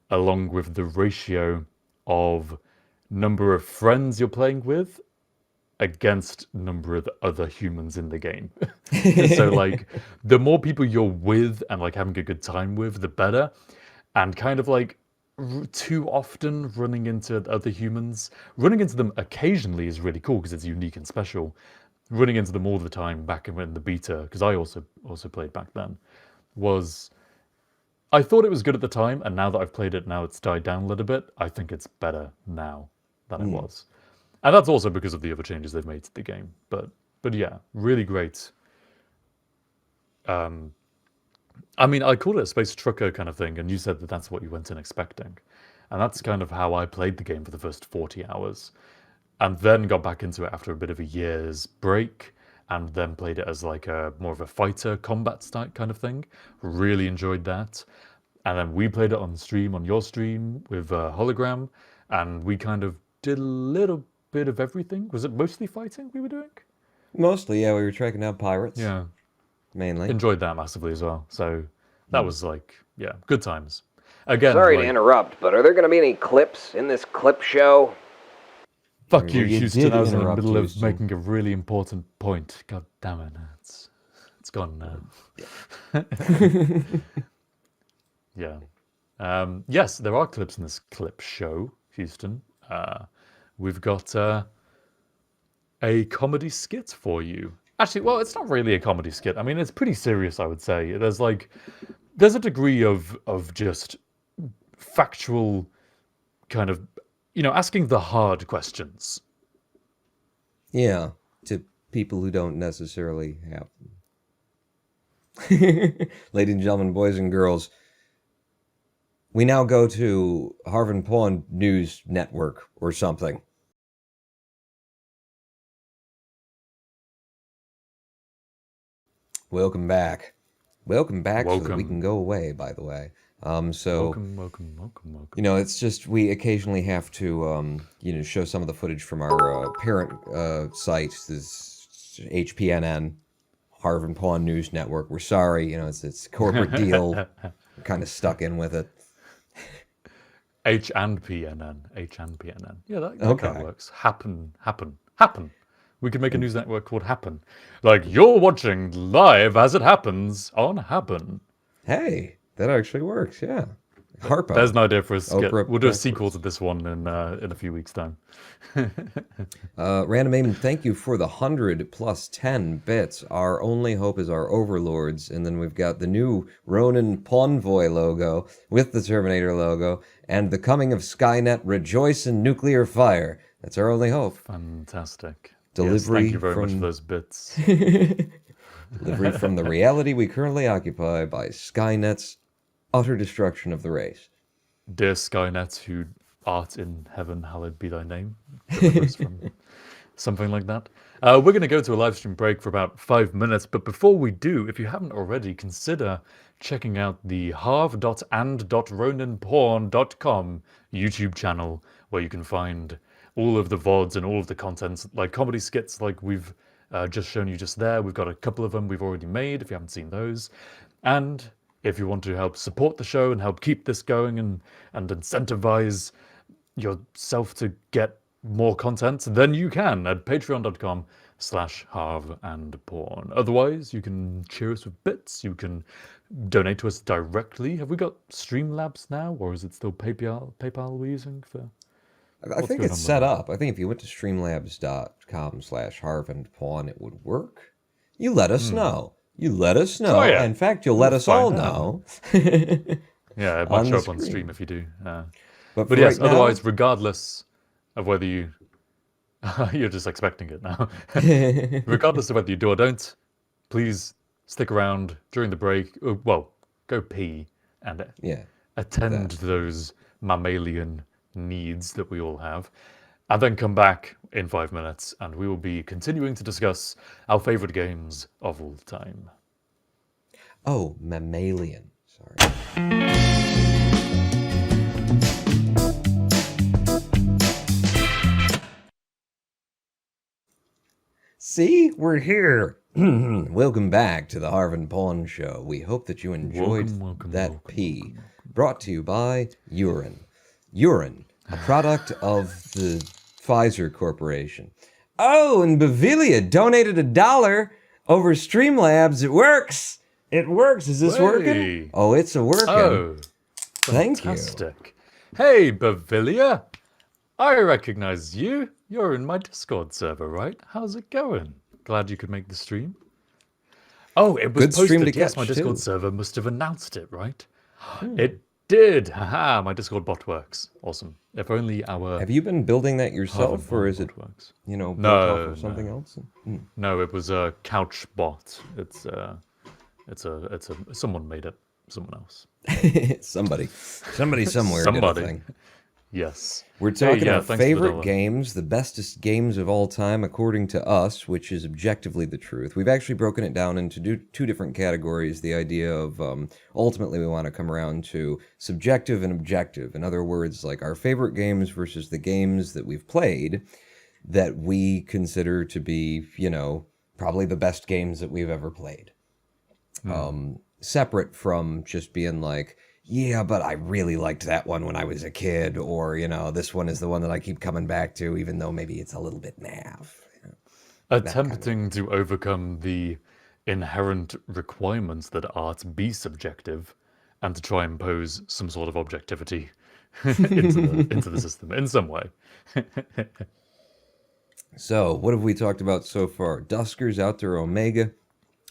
along with the ratio of number of friends you're playing with against number of other humans in the game. So like the more people you're with and like having a good time with, the better. And kind of like too often running into other humans, running into them occasionally is really cool because it's unique and special. Running into them all the time back in the beta, because I also played back then, I thought it was good at the time, and now that I've played it, now it's died down a little bit. I think it's better now than it was. And that's also because of the other changes they've made to the game. But yeah, really great. I mean, I called it a space trucker kind of thing, and you said that that's what you went in expecting. And that's kind of how I played the game for the first 40 hours. And then got back into it after a bit of a year's break, and then played it as like a more of a fighter combat type kind of thing. Really enjoyed that. And then we played it on stream, on your stream, with Hologram, and we kind of did a little bit of everything. Was it mostly fighting we were doing? Mostly, yeah. We were tracking down pirates. Yeah. Mainly. Enjoyed that massively as well. So that was like, yeah, good times. Again, Sorry like, to interrupt, but are there going to be any clips in this clip show? fuck you, You Houston. did I was in the interrupt, middle of Houston. making a really important point. God damn it. It's gone now. Yeah. Yes, there are clips in this clip show, Houston. We've got a comedy skit for you. Actually, well, it's not really a comedy skit. I mean, it's pretty serious, I would say. There's a degree of just factual kind of, asking the hard questions. Yeah, to people who don't necessarily have them. Ladies and gentlemen, boys and girls, we now go to Harv and Pawn News Network or something. Welcome back. Welcome back so that we Welcome. can go away, by the way. Welcome. It's just we occasionally have to, show some of the footage from our parent site, this HPNN, Harv and Pawn News Network. We're sorry, it's a corporate deal. We're kind of stuck in with it. H and PNN. Yeah, that kind Okay. of works. Happen. We could make a news network called Happen. Like, you're watching live as it happens on Happen. Hey, that actually works, yeah. Harpo. There's an idea for a skit. Oprah We'll do a backwards. sequel to this one in a few weeks' time. Random Aim, thank you for the 100 plus 10 bits. Our only hope is our overlords. And then we've got the new Ronin Pawnvoy logo with the Terminator logo and the coming of Skynet, rejoice in nuclear fire. That's our only hope. Fantastic. Delivery yes, thank you very much from- for those bits. Delivery from the reality we currently occupy by Skynet's utter destruction of the race. Dear Skynet, who art in heaven, hallowed be thy name. Delivers from something like that. We're going to go to a live stream break for about 5 minutes, but before we do, if you haven't already, consider checking out the harv.and.roninpawn.com YouTube channel, where you can find all of the VODs and all of the content, like comedy skits like we've just shown you just there. We've got a couple of them we've already made, if you haven't seen those. And if you want to help support the show and help keep this going and incentivize yourself to get more content, then you can at patreon.com/harvandpawn. Otherwise, you can cheer us with bits. You can donate to us directly. Have we got Streamlabs now, or is it still PayPal we're using for? I think going it's on set with up. I think if you went to streamlabs.com/harvandpawn, it would work. You let us know. You let us know. Oh, yeah. In fact, you'll let us all find know. Yeah, it On might the show up on screen. stream if you do. But But for yes, right now- otherwise, regardless of whether you... You're just expecting it now. Regardless of whether you do or don't, please stick around during the break. Well, go pee and yeah. attend to those mammalian needs that we all have. and then come back in 5 minutes, and we will be continuing to discuss our favorite games of all time. Oh, mammalian. Sorry. See, we're here. Welcome back to the Harv and Pawn show. We hope that you enjoyed that pee. Brought to you by Urine. Urine, a product of the Pfizer Corporation. Oh, and Bavilia donated $1 over Streamlabs. It works. It works. Is this working? Oh, it's a working. Oh, thank you. fantastic. Hey, Bavilia. I recognize you. You're in my Discord server, right? How's it going? Glad you could make the stream. Oh, it was Good stream posted. to Yes, catch, my Discord too. server must have announced it, right? It did. Haha, my Discord bot works. Awesome. If only our... Have you been building that yourself, Harv and or is Pawn it, bot works. built No, off of something no. else? No, it was a couch bot. It's someone made it. Someone else. Somebody somewhere did a Somebody. thing. Yes. We're talking yeah, about thanks for the favorite dollar. games, the bestest games of all time, according to us, which is objectively the truth. We've actually broken it down into two different categories. The idea of ultimately we want to come around to subjective and objective. In other words, like our favorite games versus the games that we've played that we consider to be, probably the best games that we've ever played. Separate from just being like, yeah, but I really liked that one when I was a kid, or, this one is the one that I keep coming back to, even though maybe it's a little bit naff. Attempting to overcome the inherent requirements that art be subjective and to try and impose some sort of objectivity into the system in some way. So, what have we talked about so far? Duskers, Out There Omega,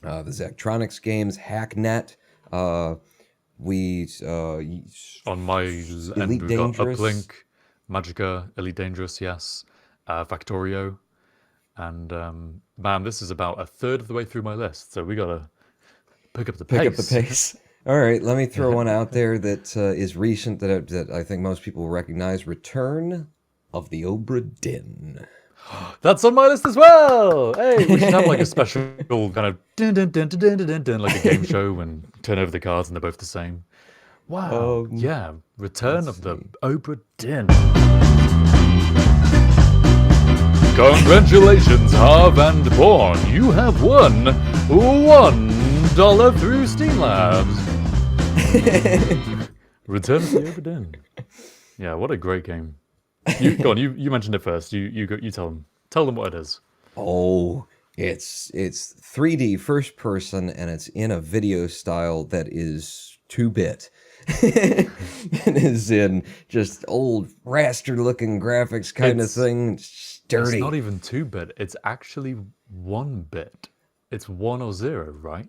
the Zachtronics games, Hacknet, On my end, we've got Uplink, Magicka, Elite Dangerous, yes, Factorio, and man, this is about a third of the way through my list, so we gotta pick up the pace. All right, let me throw one out there that is recent that I think most people will recognize. Return of the Obra Dinn. That's on my list as well. Hey, we should have like a special kind of dun, dun, dun, dun, dun, dun, dun, like a game show and turn over the cards and they're both the same. Wow. Yeah. Return of the Obra Dinn. Congratulations, Harv and Pawn. You have won $1 through Steam Labs. Return of the Obra Dinn. Yeah, what a great game. Go on, you mentioned it first. You tell them. Tell them what it is. Oh, it's 3D first person, and it's in a video style that is 2-bit. It is in just old raster-looking graphics kind of thing. It's dirty. It's not even 2-bit. It's actually 1-bit. It's 1 or 0, right?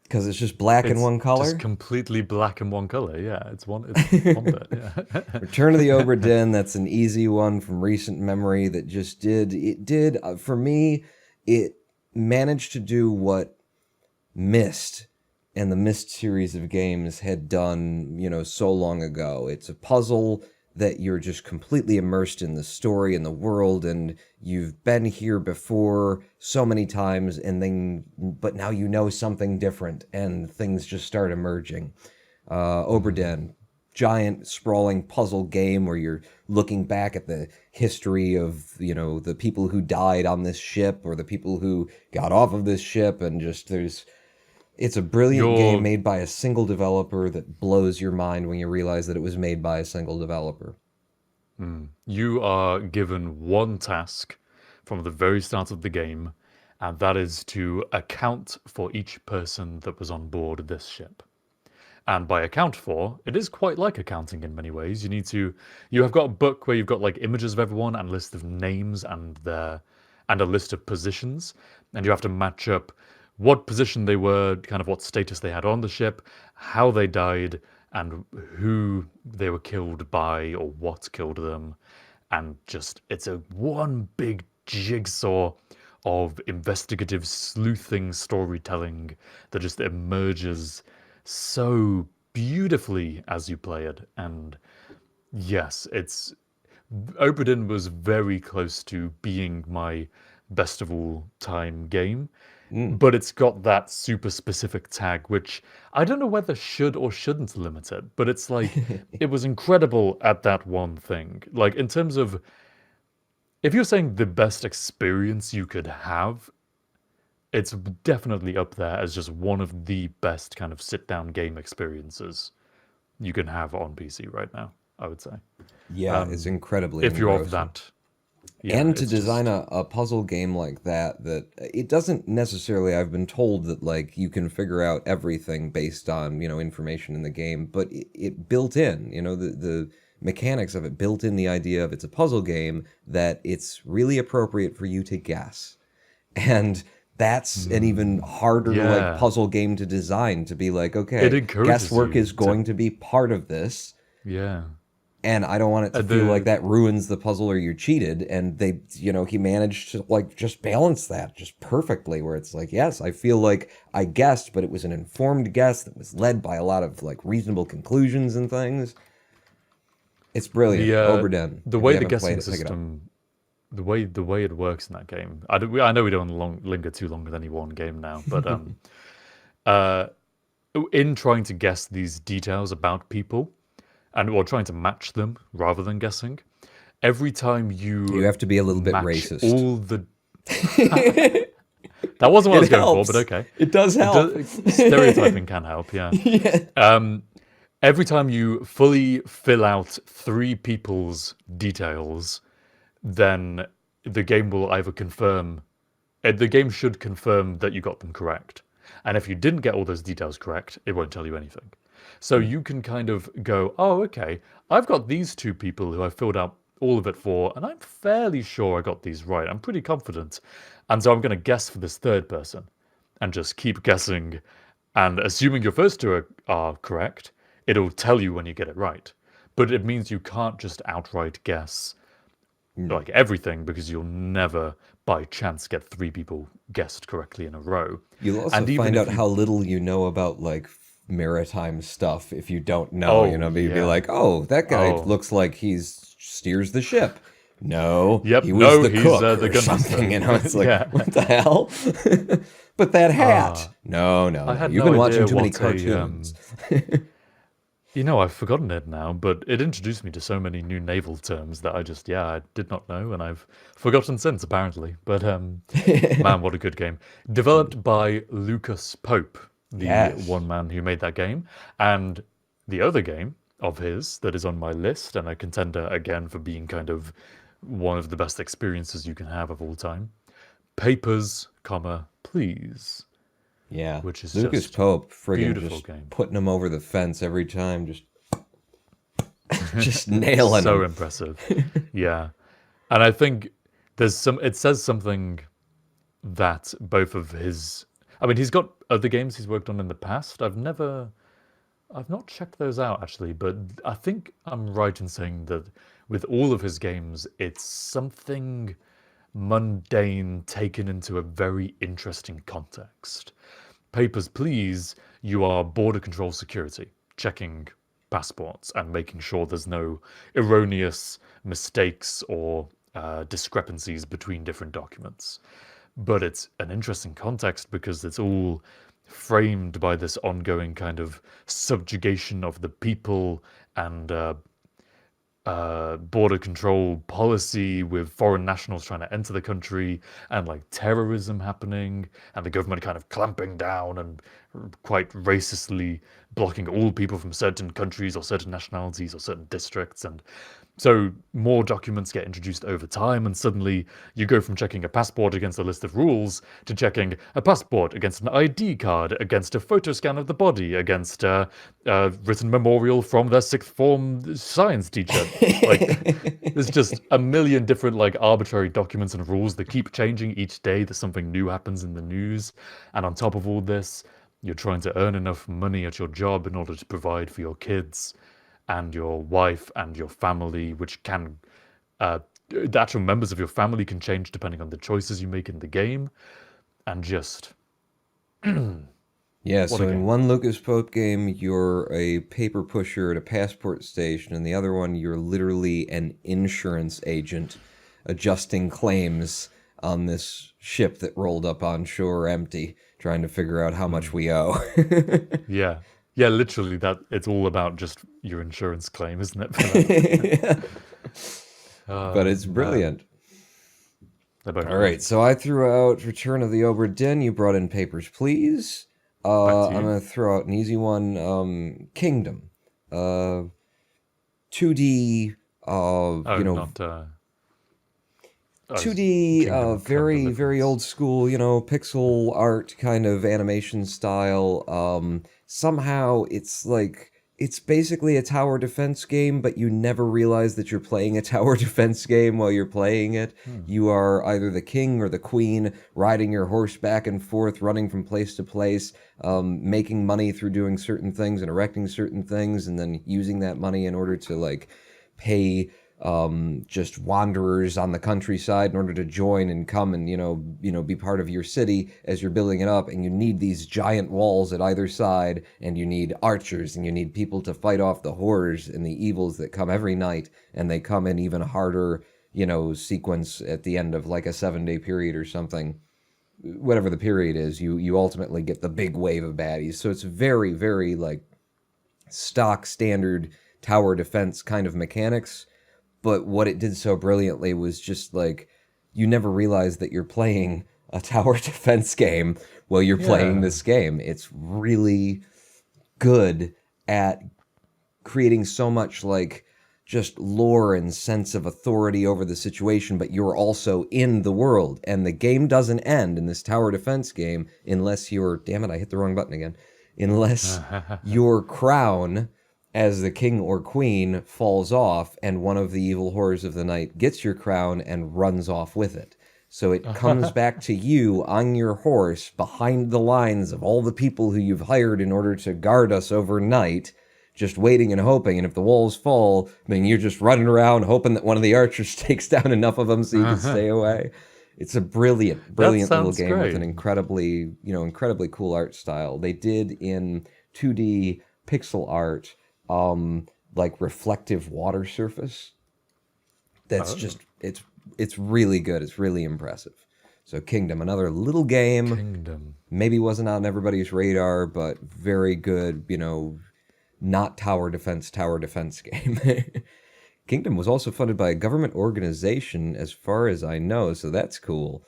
Because it's just black and one color? Just completely black and one color, yeah. It's 1-bit, yeah. Return of the Obra Dinn, that's an easy one from recent memory that just for me, it managed to do what Myst and the Myst series of games had done, so long ago. It's a puzzle that you're just completely immersed in the story and the world, and you've been here before so many times, but now you know something different, and things just start emerging. Obra Dinn, giant sprawling puzzle game where you're looking back at the history of, the people who died on this ship or the people who got off of this ship, and just it's a brilliant game made by a single developer that blows your mind when you realize that it was made by a single developer. You are given one task from the very start of the game, and that is to account for each person that was on board this ship. And by account for, it is quite like accounting in many ways. You have got a book where you've got like images of everyone and a list of names and a list of positions, and you have to match up what position they were, kind of what status they had on the ship, how they died, and who they were killed by or what killed them. And it's a one big jigsaw of investigative sleuthing storytelling that just emerges so beautifully as you play it. And yes, it's Obra Dinn was very close to being my best of all time game, but it's got that super specific tag, which I don't know whether should or shouldn't limit it, but it's like, it was incredible at that one thing. Like, in terms of, if you're saying the best experience you could have, it's definitely up there as just one of the best kind of sit-down game experiences you can have on PC right now, I would say. Yeah, it's incredibly If you're of engrossing. that. Yeah, And to it's just- design a puzzle game like that it doesn't necessarily, I've been told that like you can figure out everything based on, you know, information in the game, but it built in, you know, the mechanics of it built in the idea of it's a puzzle game, that it's really appropriate for you to guess. And that's an even harder Yeah. like puzzle game to design, to be like, It okay, encourages guesswork you is going to be part of this. Yeah. And I don't want it to feel like that ruins the puzzle or you're cheated. And they, you know, he managed to like just balance that just perfectly, where it's like, yes, I feel like I guessed, but it was an informed guess that was led by a lot of like reasonable conclusions and things. It's brilliant. Obra Dinn. The If way you the haven't played guessing it, pick it up. system, the way it works in that game. I know we don't linger too long with any one game now, but in trying to guess these details about people, or trying to match them rather than guessing, every time You have to be a little bit match racist. all the that wasn't what I was going helps. for, but okay. It does help. Stereotyping can help, yeah. Every time you fully fill out 3 people's details, then the game will either confirm, the game should confirm that you got them correct. And if you didn't get all those details correct, it won't tell you anything. So you can kind of go, oh, okay, I've got these 2 people who I filled out all of it for, and I'm fairly sure I got these right. I'm pretty confident. And so I'm going to guess for this 3rd person and just keep guessing. And assuming your first 2 are correct, it'll tell you when you get it right. But it means you can't just outright guess like everything, because you'll never by chance get 3 people guessed correctly in a row. You'll also And even find if out you- how little you know about like maritime stuff if you don't know. Oh, You know, you'd be yeah. like, oh, that guy Oh. looks like he's steers the ship. No, Yep, he was no, the he's, cook the or gunmaster. something. You know, it's like, Yeah. what the hell? But that hat. No. I had You've no been watching idea too many what cartoons. You know, I've forgotten it now, but it introduced me to so many new naval terms that I did not know, and I've forgotten since, apparently. But, man, what a good game. Developed by Lucas Pope, the Yes. one man who made that game. And the other game of his that is on my list, and a contender again for being kind of one of the best experiences you can have of all time, Papers, Please. Yeah, Which is Lucas just Pope, friggin' beautiful just game. putting him over the fence every time, just nailing So him. impressive. Yeah. And I think it says something that both of his, I mean, he's got other games he's worked on in the past. I've not checked those out actually, but I think I'm right in saying that with all of his games, it's something mundane taken into a very interesting context. Papers, Please, you are border control security, checking passports and making sure there's no erroneous mistakes or discrepancies between different documents. But it's an interesting context because it's all framed by this ongoing kind of subjugation of the people and border control policy with foreign nationals trying to enter the country, and like terrorism happening, and the government kind of clamping down and quite racistly blocking all people from certain countries or certain nationalities or certain districts. And so more documents get introduced over time, and suddenly you go from checking a passport against a list of rules to checking a passport against an ID card, against a photo scan of the body, against a written memorial from their 6th form science teacher. Like, there's just a million different like arbitrary documents and rules that keep changing each day that something new happens in the news. And on top of all this, you're trying to earn enough money at your job in order to provide for your kids and your wife and your family, which can, the actual members of your family can change depending on the choices you make in the game. And just, Yeah, What a so in game. one Lucas Pope game, you're a paper pusher at a passport station, and the other one, you're literally an insurance agent adjusting claims on this ship that rolled up on shore empty, trying to figure out how much we owe. Yeah. Yeah, literally that it's all about just your insurance claim, isn't it, for that? But Oh it's man. brilliant. They're both All right, great. so I threw out Return of the Obra Dinn. You brought in Papers, Please. Back to I'm you. gonna throw out an easy one. Kingdom. 2D. Oh, not 2D. Kingdom Come Very very Deliverance. old school. Pixel art kind of animation style. Somehow it's like. It's basically a tower defense game, but you never realize that you're playing a tower defense game while you're playing it. Hmm. You are either the king or the queen, riding your horse back and forth, running from place to place, making money through doing certain things and erecting certain things, and then using that money in order to like pay just wanderers on the countryside in order to join and come and be part of your city as you're building it up. And you need these giant walls at either side, and you need archers, and you need people to fight off the horrors and the evils that come every night, and they come in even harder sequence at the end of like a 7-day period or something. Whatever the period is, you ultimately get the big wave of baddies. So it's very very like stock standard tower defense kind of mechanics. But what it did so brilliantly was just like you never realize that you're playing a tower defense game while you're playing Yeah. this game. It's really good at creating so much like just lore and sense of authority over the situation, but you're also in the world. And the game doesn't end in this tower defense game unless damn it, I hit the wrong button again. Unless your crown as the king or queen falls off and one of the evil horrors of the night gets your crown and runs off with it. So it comes back to you on your horse behind the lines of all the people who you've hired in order to guard us overnight, just waiting and hoping. And if the walls fall, then you're just running around hoping that one of the archers takes down enough of them so you can stay away. It's a brilliant, That brilliant little sounds game with great. an incredibly cool art style. They did in 2D pixel art, like reflective water surface. That's Oh. just it's really good. It's really impressive. So Kingdom, another little game, Kingdom. maybe wasn't on everybody's radar, but very good, not tower defense game. Kingdom was also funded by a government organization, as far as I know, so that's cool.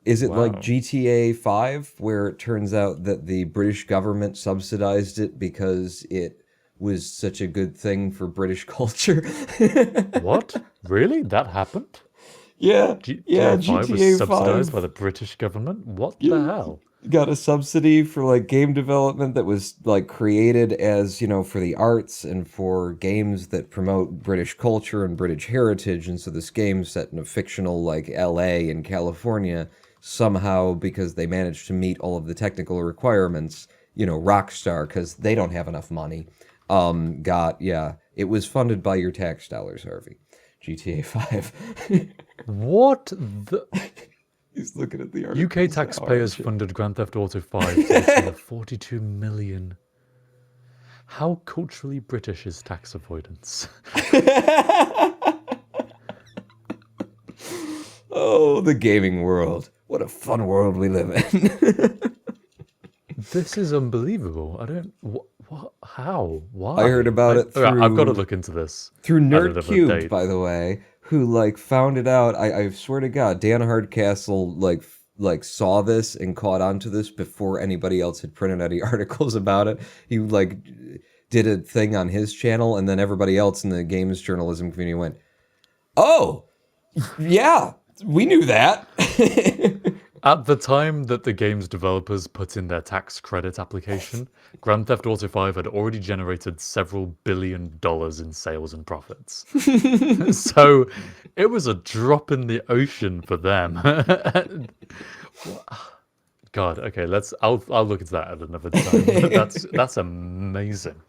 Is it like Wow. GTA 5, where it turns out that the British government subsidized it because it was such a good thing for British culture? What? Really? That happened? Yeah, GTA 5 was GTA subsidized 5. by the British government? What the Yeah, hell? got a subsidy for like game development that was like created as for the arts and for games that promote British culture and British heritage. And so this game set in a fictional like LA in California, somehow, because they managed to meet all of the technical requirements, Rockstar, because they don't have enough money, it was funded by your tax dollars, Harvey. GTA 5. What the? He's looking at the article. UK taxpayers funded Grand Theft Auto 5 to the tune of 42 million. How culturally British is tax avoidance? Oh, the gaming world. What a fun world we live in. This is unbelievable. I don't. What? How? Why? I heard about it All right, I've got to through look into this. through At another Nerdcubed, date. by the way, who like found it out. I swear to God, Dan Hardcastle like saw this and caught on to this before anybody else had printed any articles about it. He like did a thing on his channel, and then everybody else in the games journalism community went, "Oh, yeah, we knew that." At the time that the game's developers put in their tax credit application, Grand Theft Auto 5 had already generated several $1 billion in sales and profits. So it was a drop in the ocean for them. God, okay, I'll look into that at another time. That's amazing,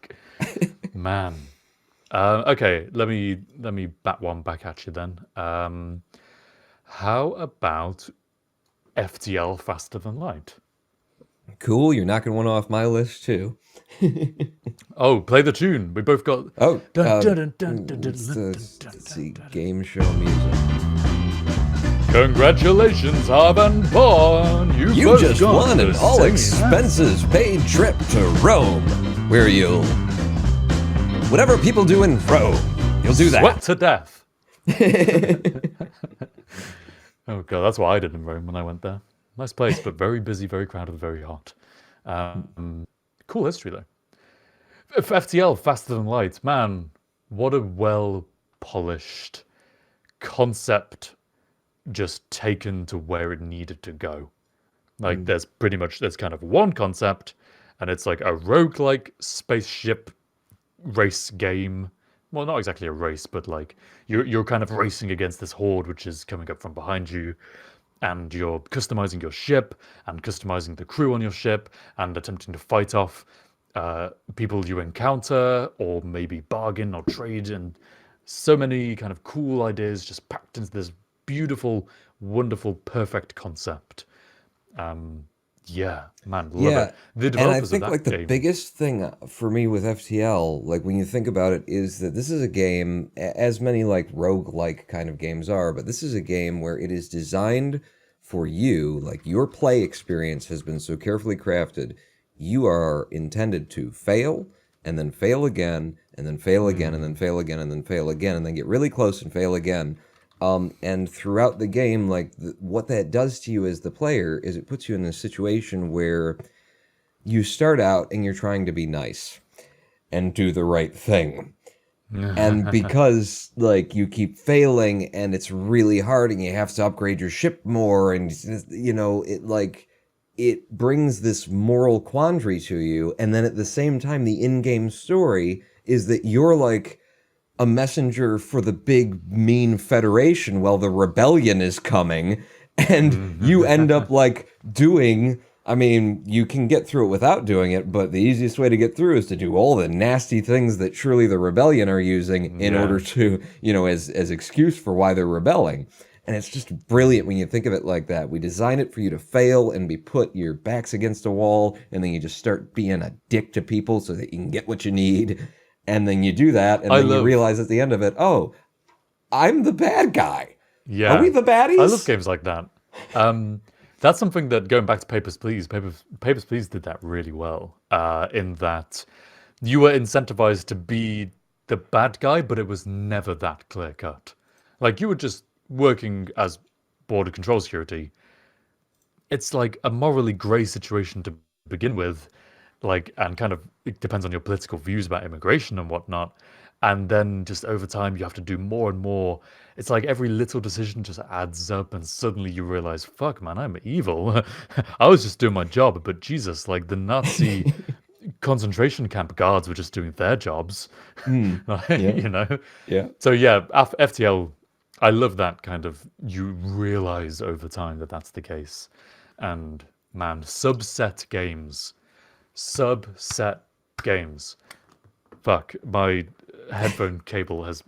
man. Okay, let me bat one back at you then. How about FTL Faster Than Light? Cool, you're knocking one off my list too. Oh, play the tune. We both got. Oh, Let's let's see, game show music. Congratulations, Harv and Pawn. You both just got won the an all same expenses paid trip to Rome, where you'll whatever people do in Rome, you'll do that. Sweat to death. Oh god, that's what I did in Rome when I went there. Nice place, but very busy, very crowded, very hot. Cool history though. FTL, Faster Than Light, man, what a well polished concept, just taken to where it needed to go. Like there's kind of one concept, and it's like a roguelike spaceship race game. Well, not exactly a race, but like you're kind of racing against this horde which is coming up from behind you, and you're customizing your ship and customizing the crew on your ship and attempting to fight off people you encounter, or maybe bargain or trade, and so many kind of cool ideas just packed into this beautiful, wonderful, perfect concept. Yeah, man, love it. The and I developers think of that like the game, biggest thing for me with FTL, like when you think about it, is that this is a game, as many like roguelike kind of games are, but this is a game where it is designed for you, like your play experience has been so carefully crafted. You are intended to fail, and then fail again, and then fail again, and then fail again, and then fail again, and then get really close and fail again. And throughout the game, like what that does to you as the player is it puts you in a situation where you start out and you're trying to be nice and do the right thing. And because like you keep failing and it's really hard and you have to upgrade your ship more, and you know, it brings this moral quandary to you. And then at the same time, the in-game story is that you're like a messenger for the big mean Federation while the rebellion is coming, and you end up like doing, I mean, you can get through it without doing it, but the easiest way to get through is to do all the nasty things that surely the rebellion are using in order to, you know, as excuse for why they're rebelling. And it's just brilliant when you think of it like that. We design it for you to fail and be put your backs against a wall, and then you just start being a dick to people so that you can get what you need. And then you do that, and then you realize at the end of it, oh, I'm the bad guy. Yeah. Are we the baddies? I love games like that. That's something that, going back to Papers, Please, Papers, Please did that really well, in that you were incentivized to be the bad guy, but it was never that clear-cut. Like, you were just working as border control security. It's like a morally grey situation to begin with, like, and kind of it depends on your political views about immigration and whatnot. And then just over time, you have to do more and more. It's like every little decision just adds up, and suddenly you realize, fuck, man, I'm evil. I was just doing my job, but Jesus, like the Nazi concentration camp guards were just doing their jobs. You know? Yeah. So yeah, FTL, I love that kind of, you realize over time that that's the case. And man, subset games. Fuck, my headphone cable has...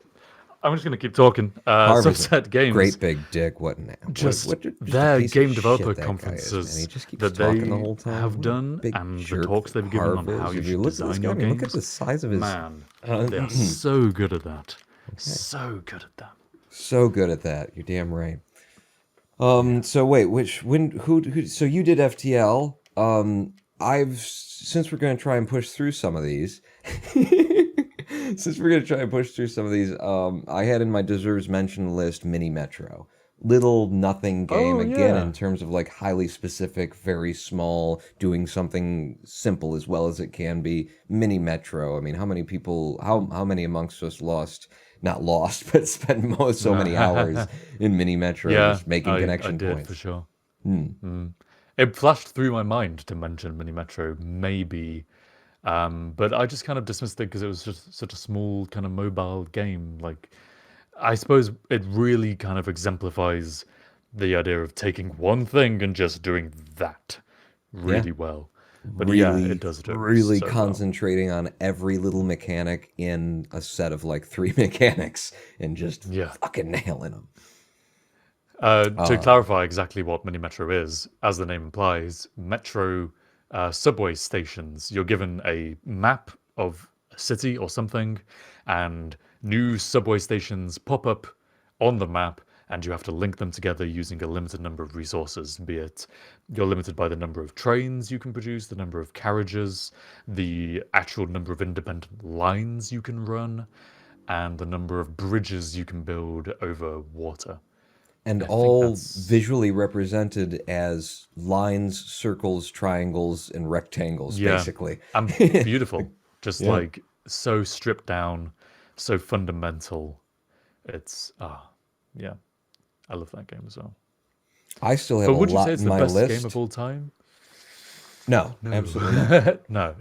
I'm just going to keep talking. Subset games. Great big dick. What now? Just what their piece of game shit developer that guy is, conferences man. He just keeps that talking they the whole time. have What a done, big and the jerk talks they've given on Harv how is. you If should look at this design guy, your I mean, games. look at the size of his... Man, they are so good at that. So good at that. So good at that. You're damn right. So wait, who? So you did FTL. Since we're going to try and push through some of these, I had in my deserves mention list Mini Metro. Little nothing game, again, in terms of like highly specific, very small, doing something simple as well as it can be. Mini Metro. I mean, how many people, how many amongst us not lost, but spent so many hours in Mini Metro just making connection points. I did, for sure. It flashed through my mind to mention Mini Metro, maybe, but I just kind of dismissed it because it was just such a small kind of mobile game. Like, I suppose it really kind of exemplifies the idea of taking one thing and just doing that really well. But really, it does it really so concentrating on every little mechanic in a set of like 3 mechanics and just fucking nailing them. To clarify exactly what Mini Metro is, as the name implies, Metro subway stations. You're given a map of a city or something, and new subway stations pop up on the map, and you have to link them together using a limited number of resources, be it you're limited by the number of trains you can produce, the number of carriages, the actual number of independent lines you can run, and the number of bridges you can build over water. And I think all that's visually represented as lines, circles, triangles, and rectangles, yeah, basically. and beautiful. Just Yeah. like so stripped down, so fundamental. It's yeah, I love that game as well. I still have But a would you say lot it's in the my best list. game of all time? No, absolutely not. No,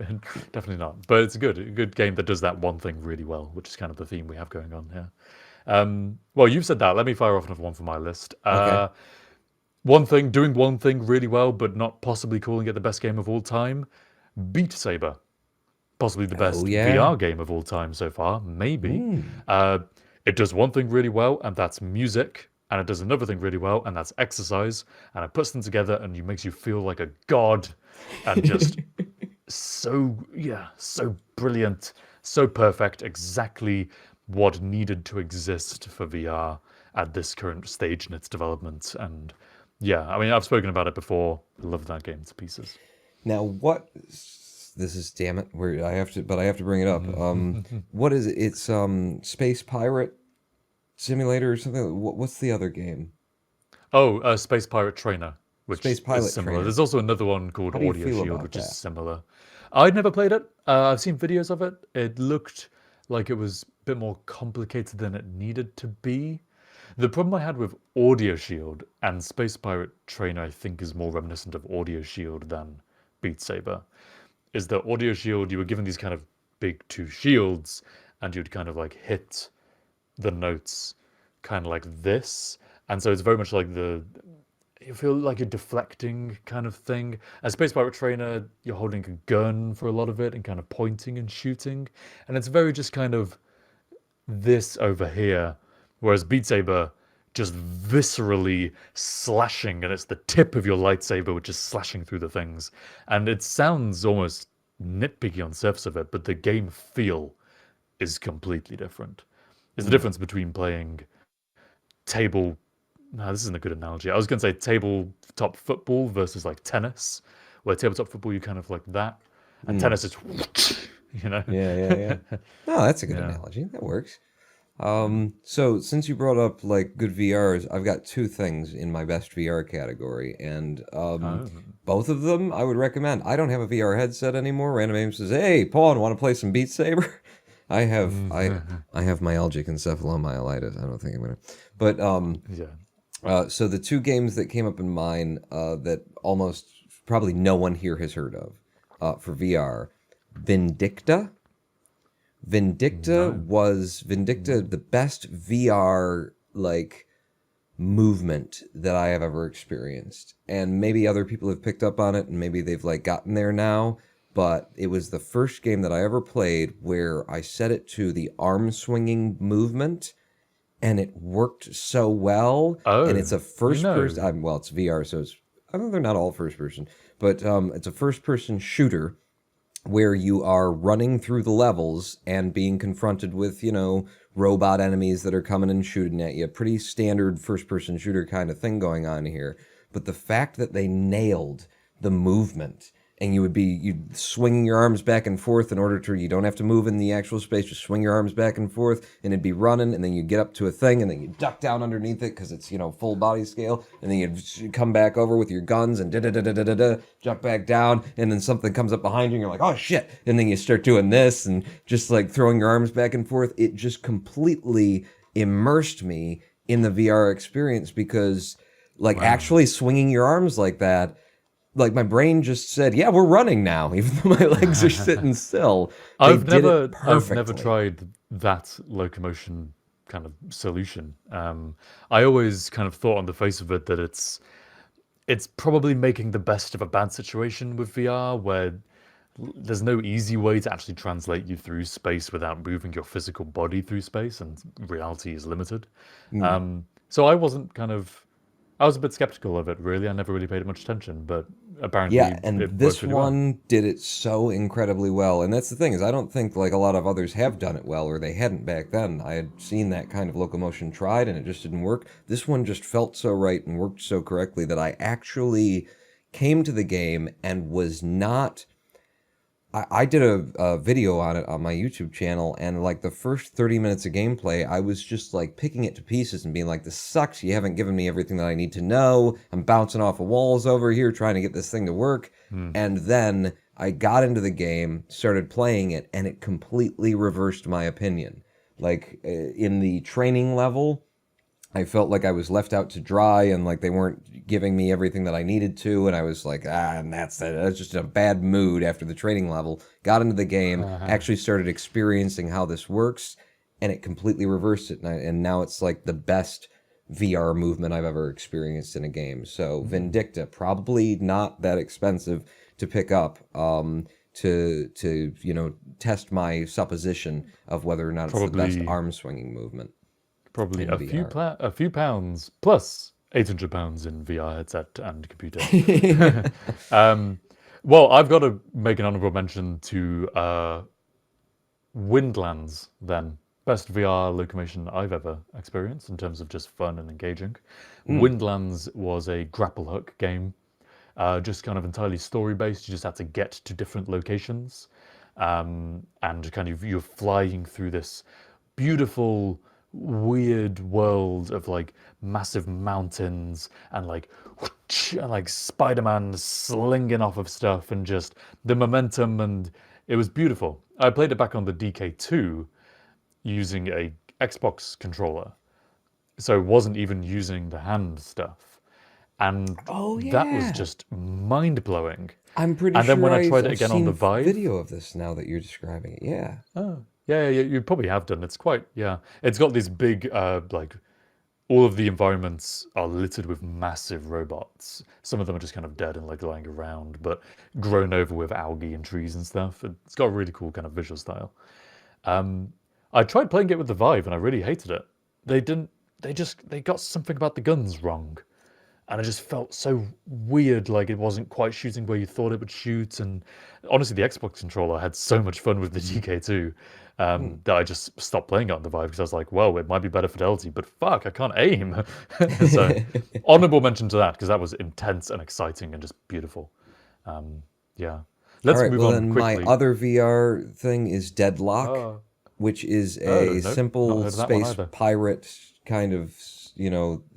definitely not. But it's a good game that does that one thing really well, which is kind of the theme we have going on here. Well, you've said that. Let me fire off another one for my list. Okay. Doing one thing really well, but not possibly calling it the best game of all time. Beat Saber, possibly the Oh, best yeah. VR game of all time so far, maybe. It does one thing really well, and that's music, and it does another thing really well, and that's exercise, and it puts them together, and it makes you feel like a god, and just so brilliant, so perfect, exactly what needed to exist for VR at this current stage in its development. And yeah, I mean, I've spoken about it before. I love that game to pieces. Now, what? This is, damn it. Where I have to bring it up. What is it? It's Space Pirate Simulator or something. What's the other game? Oh, Space Pirate Trainer, which Space Pilot is similar. Trainer. There's also another one called How do you Audio feel Shield, about which that? is similar. I'd never played it. I've seen videos of it. It looked like it was a bit more complicated than it needed to be. The problem I had with Audio Shield and Space Pirate Trainer, I think, is more reminiscent of Audio Shield than Beat Saber. Is that Audio Shield, you were given these kind of big two shields, and you'd kind of like hit the notes kind of like this. And so it's very much like you feel like you're deflecting kind of thing. As Space Pirate Trainer, you're holding a gun for a lot of it and kind of pointing and shooting. And it's very just kind of this over here. Whereas Beat Saber, just viscerally slashing, and it's the tip of your lightsaber which is slashing through the things. And it sounds almost nitpicky on the surface of it, but the game feel is completely different. It's the difference between playing table. No, this isn't a good analogy. I was going to say tabletop football versus like tennis, where tabletop football you kind of like that, and tennis is, you know. Yeah. No, that's a good Yeah. analogy. That works. So since you brought up like good VRs, I've got two things in my best VR category, and both of them I would recommend. I don't have a VR headset anymore. Random Aim says, "Hey, Paul, want to play some Beat Saber?" I have myalgic encephalomyelitis. I don't think I'm gonna. But Yeah. so the two games that came up in mine that almost probably no one here has heard of for VR, Vindicta. Vindicta, the best VR like movement that I have ever experienced. And maybe other people have picked up on it and maybe they've like gotten there now, but it was the first game that I ever played where I set it to the arm swinging movement and it worked so well. Oh, and it's a first you know. person well, it's VR, so it's I know they're not all first person, but it's a first person shooter where you are running through the levels and being confronted with, robot enemies that are coming and shooting at you. Pretty standard first-person shooter kind of thing going on here. But the fact that they nailed the movement, and you'd swinging your arms back and forth in order to, you don't have to move in the actual space, just swing your arms back and forth, and it'd be running, and then you get up to a thing, and then you duck down underneath it, because it's, full body scale, and then you'd come back over with your guns, and da-da-da-da-da-da, jump back down, and then something comes up behind you, and you're like, oh shit, and then you start doing this, and just like throwing your arms back and forth. It just completely immersed me in the VR experience, because like actually swinging your arms like that, like my brain just said, yeah, we're running now, even though my legs are sitting still. I've did never it perfectly. tried that locomotion kind of solution. I always kind of thought on the face of it that it's probably making the best of a bad situation with VR, where there's no easy way to actually translate you through space without moving your physical body through space, and reality is limited. So I wasn't kind of I was a bit skeptical of it, really. I never really paid much attention, but apparently Yeah, and it worked this really well. one did it so incredibly well. And that's the thing is I don't think like a lot of others have done it well or they hadn't back then. I had seen that kind of locomotion tried and it just didn't work. This one just felt so right and worked so correctly that I actually came to the game and was not I did a video on it on my YouTube channel, and like the first 30 minutes of gameplay, I was just like picking it to pieces and being like, this sucks. You haven't given me everything that I need to know. I'm bouncing off of walls over here trying to get this thing to work. And then I got into the game, started playing it, and it completely reversed my opinion. Like in the training level, I felt like I was left out to dry and like they weren't giving me everything that I needed to. And I was like, and that's it. I was just in a bad mood after the training level. Got into the game, actually started experiencing how this works, and it completely reversed it. And now it's like the best VR movement I've ever experienced in a game. So Vindicta, probably not that expensive to pick up. To test my supposition of whether or not it's the best Probably arm swinging movement. Probably in a VR. a few pounds plus £800 in VR headset and computer. Well, I've got to make an honourable mention to Windlands. Then best VR locomotion I've ever experienced in terms of just fun and engaging. Windlands was a grapple hook game, just kind of entirely story based. You just had to get to different locations, and kind of you're flying through this beautiful weird world of like massive mountains and like and like Spider-Man slinging off of stuff and just the momentum, and it was beautiful. I played it back on the DK2 using a Xbox controller, so wasn't even using the hand stuff, and Oh that was yeah. just mind-blowing. I'm pretty And then sure when I tried it I've again on seen the Vive, video of this now that you're describing it. Yeah. oh, yeah, you probably have done. It's quite, yeah. It's got these big, like, all of the environments are littered with massive robots. Some of them are just kind of dead and like lying around, but grown over with algae and trees and stuff. It's got a really cool kind of visual style. I tried playing it with the Vive and I really hated it. They didn't, they got something about the guns wrong. And it just felt so weird, like it wasn't quite shooting where you thought it would shoot. And honestly, the Xbox controller had so much fun with the DK2 that I just stopped playing it on the Vive because I was like, well, it might be better fidelity, but fuck, I can't aim. So, honorable mention to that because that was intense and exciting and just beautiful. Yeah. All Let's right. move Well, on then my quickly. other VR thing is Deadlock, Oh, which is oh, a nope, not simple heard of that one space either. pirate kind of,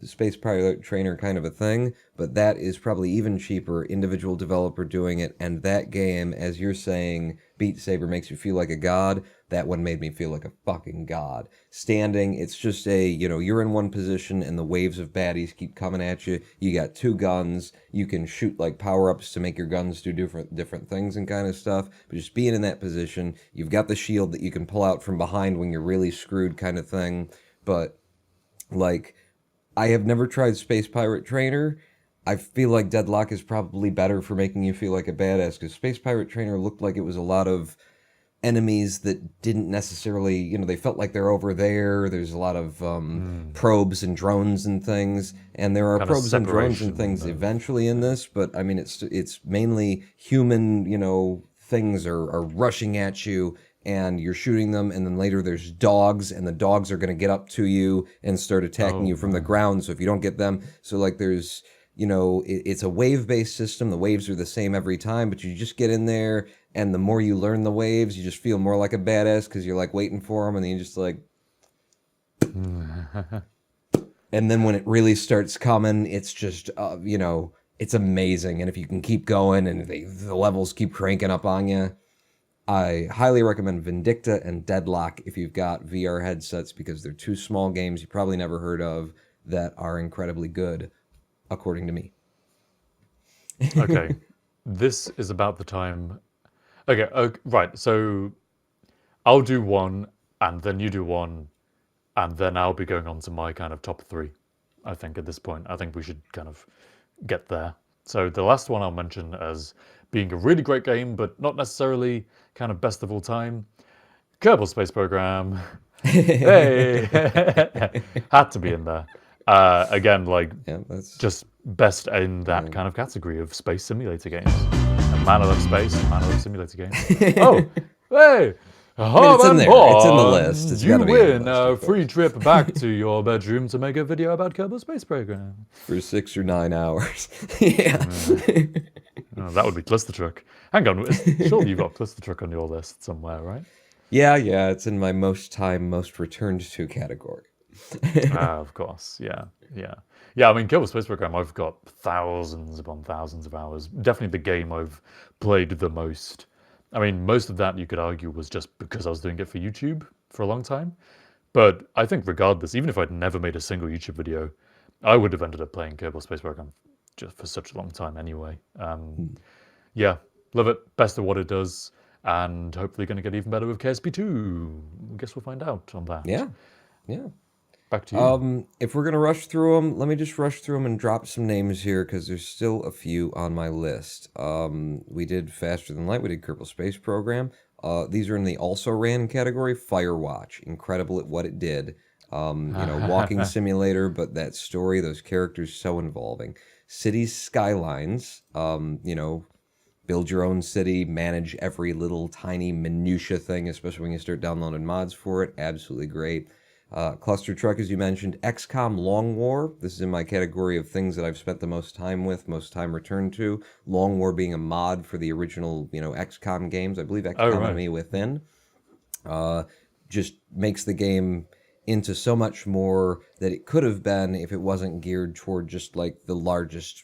space pirate trainer kind of a thing. But that is probably even cheaper, individual developer doing it. And that game, as you're saying, Beat Saber makes you feel like a god. That one made me feel like a fucking god. Standing, it's just you're in one position and the waves of baddies keep coming at you. You got two guns. You can shoot like power-ups to make your guns do different things and kind of stuff. But just being in that position, you've got the shield that you can pull out from behind when you're really screwed kind of thing. But like I have never tried Space Pirate Trainer. I feel like Deadlock is probably better for making you feel like a badass because Space Pirate Trainer looked like it was a lot of enemies that didn't necessarily, they felt like they're over there. There's a lot of probes and drones and things, and there are Kind of probes and drones and separation things of, eventually in this, but I mean, it's mainly human, things are rushing at you and you're shooting them, and then later there's dogs, and the dogs are going to get up to you and start attacking you from the ground. So if you don't get them, so like there's, it's a wave-based system. The waves are the same every time, but you just get in there, and the more you learn the waves, you just feel more like a badass because you're like waiting for them, and then you just like. And then when it really starts coming, it's just, it's amazing. And if you can keep going and the levels keep cranking up on you, I highly recommend Vindicta and Deadlock if you've got VR headsets because they're two small games you probably never heard of that are incredibly good, according to me. okay. This is about the time. Okay, right. So I'll do one, and then you do one, and then I'll be going on to my kind of top three. I think at this point, I think we should kind of get there. So the last one I'll mention as being a really great game, but not necessarily kind of best of all time. Kerbal Space Program. Hey, had to be in there. Again, like Yeah, that's just best in that kind of category of space simulator games. And Man, I Love Space, and Man, I Love Simulator games. Oh, hey! Harv it's in and there. It's in the list. Pawn, It's you gotta be on the win list, a of free course. trip back to your bedroom to make a video about Kerbal Space Program. For 6 or 9 hours. Yeah. Oh, that would be Cluster Truck. Hang on, surely you've got Cluster Truck on your list somewhere, right? Yeah, it's in my most time, most returned to category. Of course, yeah. I mean, Kerbal Space Program, I've got thousands upon thousands of hours. Definitely the game I've played the most. I mean, most of that you could argue was just because I was doing it for YouTube for a long time. But I think regardless, even if I'd never made a single YouTube video, I would have ended up playing Kerbal Space Program just for such a long time anyway. Yeah, love it. Best of what it does. And hopefully going to get even better with KSP2. I guess we'll find out on that. Yeah. Back to you. If we're gonna rush through them, let me just rush through them and drop some names here because there's still a few on my list. We did Faster Than Light. We did Kerbal Space Program. These are in the also ran category. Firewatch, incredible at what it did. Walking simulator, but that story, those characters, so involving. Cities Skylines. Build your own city, manage every little tiny minutia thing, especially when you start downloading mods for it. Absolutely great. Cluster Truck, as you mentioned. XCOM Long War. This is in my category of things that I've spent the most time with, most time returned to. Long War being a mod for the original, XCOM games. I believe XCOM Enemy Within. Just makes the game into so much more that it could have been if it wasn't geared toward just like the largest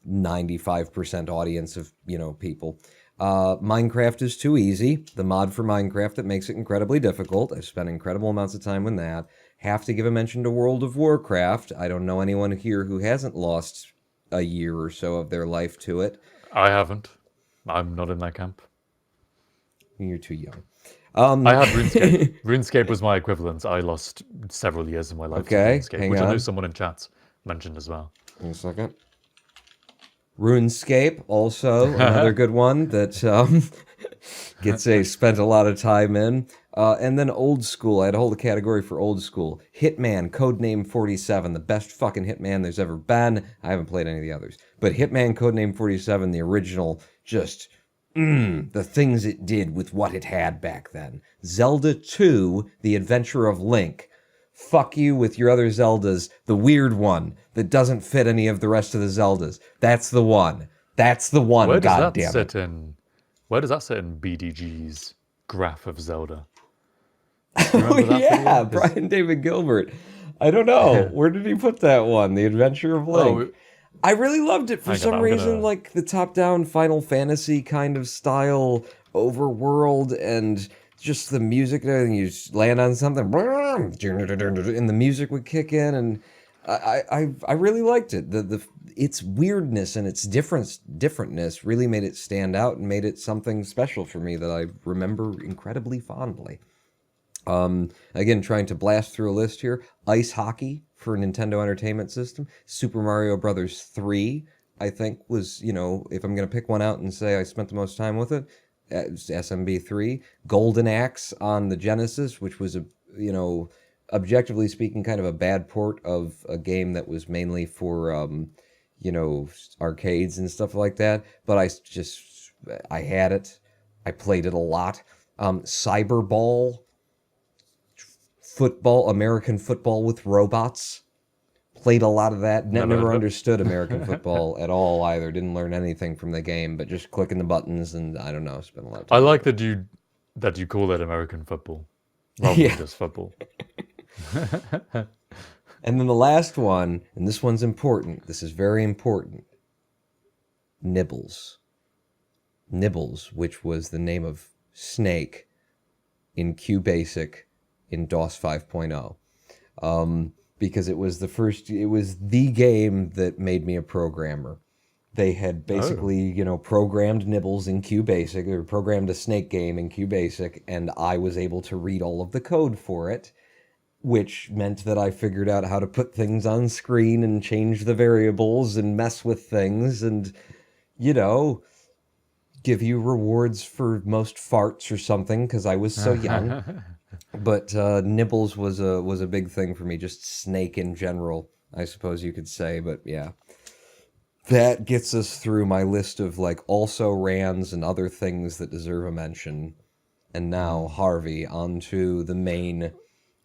95% audience of, people. Minecraft is too easy. The mod for Minecraft that makes it incredibly difficult. I've spent incredible amounts of time with that. Have to give a mention to World of Warcraft. I don't know anyone here who hasn't lost a year or so of their life to it. I haven't. I'm not in that camp. You're too young. I had RuneScape. RuneScape was my equivalent. I lost several years of my life to RuneScape, which I know someone in chat mentioned as well. Wait a second. RuneScape, also another good one that spent a lot of time in. And then old school. I had a whole category for old school. Hitman, Codename 47, the best fucking Hitman there's ever been. I haven't played any of the others. But Hitman, Codename 47, the original, just the things it did with what it had back then. Zelda 2, The Adventure of Link. Fuck you with your other Zeldas. The weird one that doesn't fit any of the rest of the Zeldas. That's the one. That's the one, goddammit. Where does that sit in BDG's graph of Zelda? Oh, yeah, Brian David Gilbert. I don't know. Where did he put that one? The Adventure of Link. I really loved it for some reason, like the top-down Final Fantasy kind of style overworld and just the music and everything. You just land on something, and the music would kick in, and I really liked it. Its weirdness and its differentness really made it stand out and made it something special for me that I remember incredibly fondly. Again, trying to blast through a list here. Ice Hockey for Nintendo Entertainment System. Super Mario Brothers 3, I think was, if I'm going to pick one out and say I spent the most time with it, SMB3. Golden Axe on the Genesis, which was objectively speaking, kind of a bad port of a game that was mainly for, arcades and stuff like that. But I had it. I played it a lot. Cyberball. Football, American football with robots. Played a lot of that. Never understood American football at all either. Didn't learn anything from the game, but just clicking the buttons and I don't know, spent a lot of time. I like that you call it American football rather than just football. And then the last one, and this one's important. This is very important. Nibbles. Nibbles, which was the name of Snake in QBasic in DOS 5.0. Because it was the game that made me a programmer. They had basically, programmed Nibbles in QBasic, or programmed a Snake game in QBasic, and I was able to read all of the code for it, which meant that I figured out how to put things on screen and change the variables and mess with things and, give you rewards for most farts or something, because I was so young. But Nibbles was a big thing for me, just Snake in general. I suppose you could say, but yeah. That gets us through my list of like also rans and other things that deserve a mention. And now, Harvey, onto the main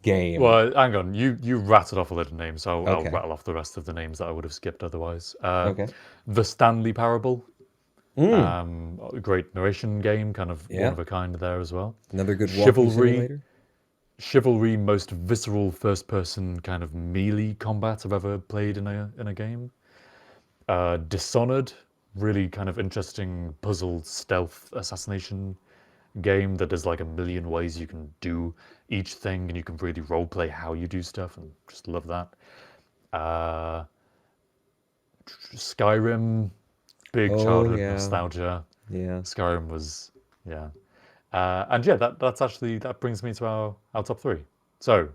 game. Well, hang on. You rattled off a lot of names, so I'll Okay. rattle off the rest of the names that I would have skipped otherwise. Okay. The Stanley Parable, Mm. a great narration game, kind of one Yeah. of a kind there as well. Another good walking simulator. Chivalry, most visceral first-person kind of melee combat I've ever played in a game. Dishonored, really kind of interesting puzzle stealth assassination game that there's like a million ways you can do each thing, and you can really role play how you do stuff, and just love that. Skyrim, big Oh, childhood yeah. nostalgia. Yeah. Skyrim was, yeah. And yeah, that brings me to our top three. So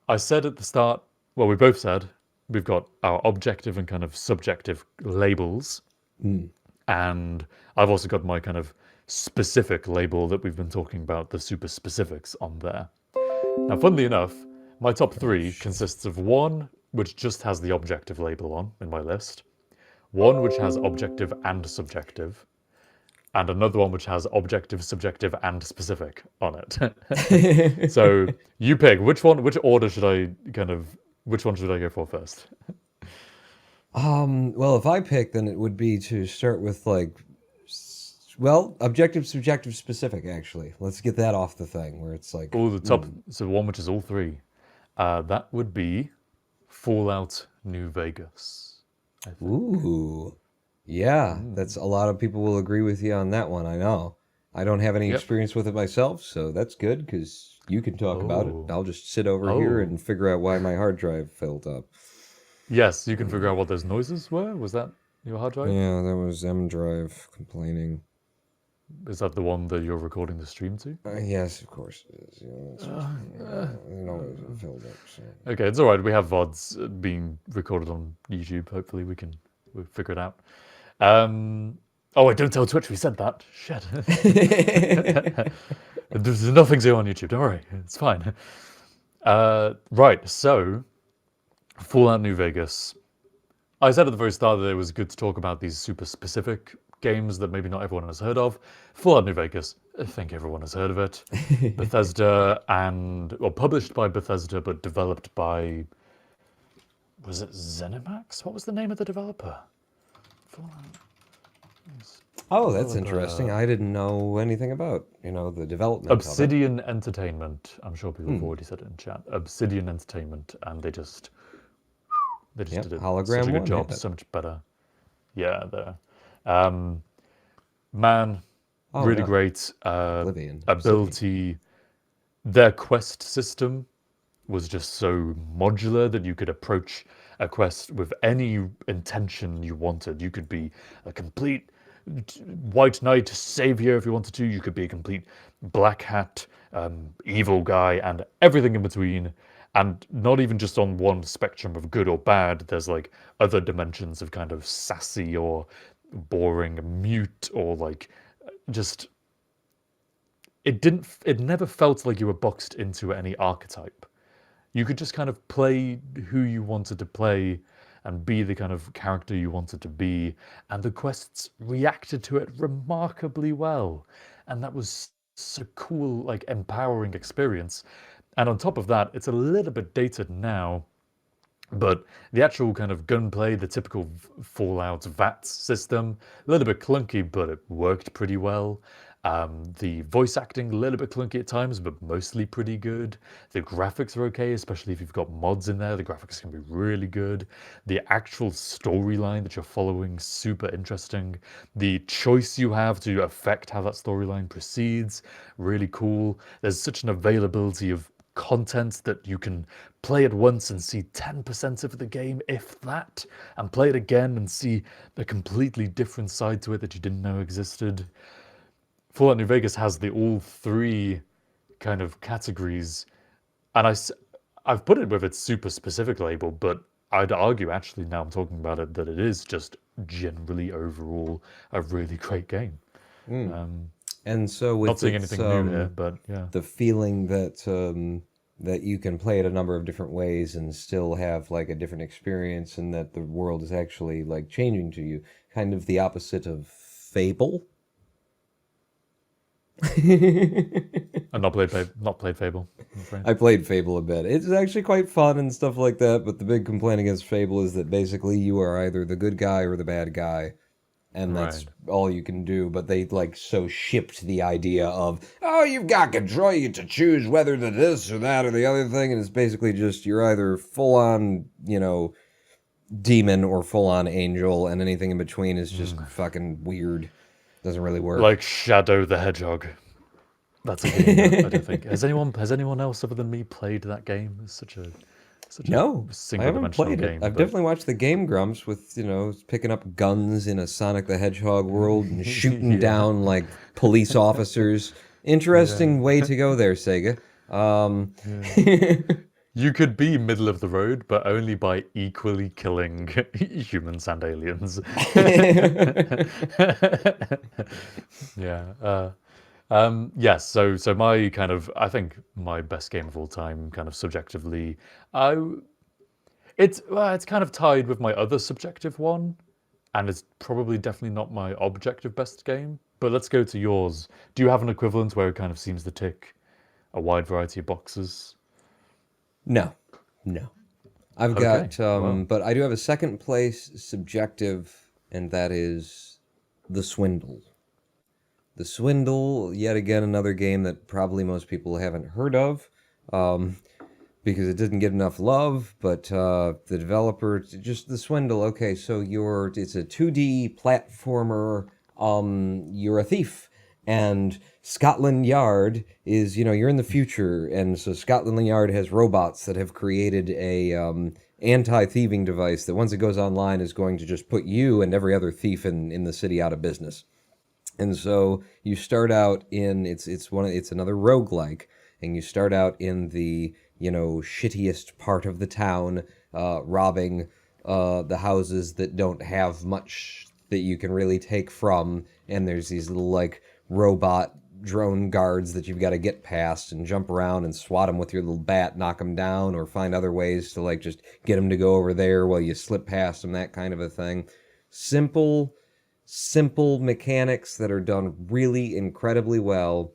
I said at the start, well, we both said we've got our objective and kind of subjective labels. And I've also got my kind of specific label that we've been talking about, the super specifics on there. Now, funnily enough, my top three consists of one which just has the objective label on in my list, one which has objective and subjective, and another one which has objective, subjective, and specific on it. So you pick which order should I which one should I go for first? Well, if I pick, then it would be to start with like, well, objective, subjective, specific. Actually, let's get that off the thing where it's like, Oh, the top. So one which is all three. That would be Fallout New Vegas. ooh, yeah, that's a lot of people will agree with you on that one. I know. I don't have any Yep. experience with it myself, so that's good because you can talk about it. Oh. I'll just sit over here Oh. and figure out why my hard drive filled up. Yes, you can figure out what those noises were. Was that your hard drive? Yeah, that was M drive complaining. Is that the one that you're recording the stream to? Yes, of course it is. It always filled up. So. Okay, it's all right. We have VODs being recorded on YouTube. Hopefully, we'll figure it out. Oh, wait, don't tell Twitch we said that. Shit. There's nothing to on YouTube. Don't worry, it's fine. Right, so Fallout New Vegas. I said at the very start that it was good to talk about these super specific games that maybe not everyone has heard of. Fallout New Vegas, I think everyone has heard of it. Bethesda published by Bethesda, but developed by, was it ZeniMax? What was the name of the developer? Fallout. Oh, that's interesting. I didn't know anything about, the development of it. Obsidian Entertainment. I'm sure people have already said it in chat. Obsidian Entertainment, and they just did it Hologram such a good one, job, yeah. so much better. Yeah, man, really yeah. great Oblivion. ability. Their quest system was just so modular that you could approach a quest with any intention you wanted. You could be a complete white knight savior if you wanted to. You could be a complete black hat evil guy, and everything in between. And not even just on one spectrum of good or bad. There's like other dimensions of kind of sassy or boring, mute, or like just. It never felt like you were boxed into any archetype. You could just kind of play who you wanted to play and be the kind of character you wanted to be, and the quests reacted to it remarkably well. And that was such a cool, like, empowering experience. And on top of that, it's a little bit dated now, but the actual kind of gunplay, the typical Fallout VATS system, a little bit clunky, but it worked pretty well. The voice acting, a little bit clunky at times, but mostly pretty good. The graphics are okay, especially if you've got mods in there. The graphics can be really good. The actual storyline that you're following, super interesting. The choice you have to affect how that storyline proceeds, really cool. There's such an availability of content that you can play it once and see 10% of the game, if that, and play it again and see a completely different side to it that you didn't know existed. Fallout New Vegas has the all three kind of categories, and I've put it with its super specific label, but I'd argue actually, now I'm talking about it, that it is just generally overall a really great game. And so with Not saying anything new here, but yeah. the feeling that that you can play it a number of different ways and still have like a different experience, and that the world is actually like changing to you. Kind of the opposite of Fable. I've not played Fable, I'm afraid. I played Fable a bit. It's actually quite fun and stuff like that, but the big complaint against Fable is that basically you are either the good guy or the bad guy, and that's Right. all you can do. But they like so shipped the idea of, oh, you've got control, you get to choose whether to this or that or the other thing, and it's basically just you're either full on, demon or full on angel, and anything in between is just fucking weird. Doesn't really work. Like Shadow the Hedgehog. That's a game that I don't think has anyone else other than me played that game. It's such a No, I single haven't dimensional played it. game. I've but- definitely watched the Game Grumps with, picking up guns in a Sonic the Hedgehog world and shooting Yeah. down like police officers. Interesting way to go there, Sega. You could be middle of the road, but only by equally killing humans and aliens. Yeah. Yes. So my kind of, I think my best game of all time, kind of subjectively, it's kind of tied with my other subjective one, and it's probably definitely not my objective best game. But let's go to yours. Do you have an equivalent where it kind of seems to tick a wide variety of boxes? No. I've Okay, got, well. but I do have a second place subjective, and that is The Swindle. The Swindle, yet again, another game that probably most people haven't heard of, because it didn't get enough love, but the developer, just The Swindle, okay, so it's a 2D platformer, you're a thief, and Scotland Yard is, you're in the future, and so Scotland Yard has robots that have created a anti-thieving device that once it goes online is going to just put you and every other thief in the city out of business. And so you start out in it's another roguelike, and you start out in the shittiest part of the town, robbing the houses that don't have much that you can really take from, and there's these little like robot drone guards that you've got to get past and jump around and swat them with your little bat, knock them down, or find other ways to like just get them to go over there while you slip past them, that kind of a thing. Simple mechanics that are done really incredibly well,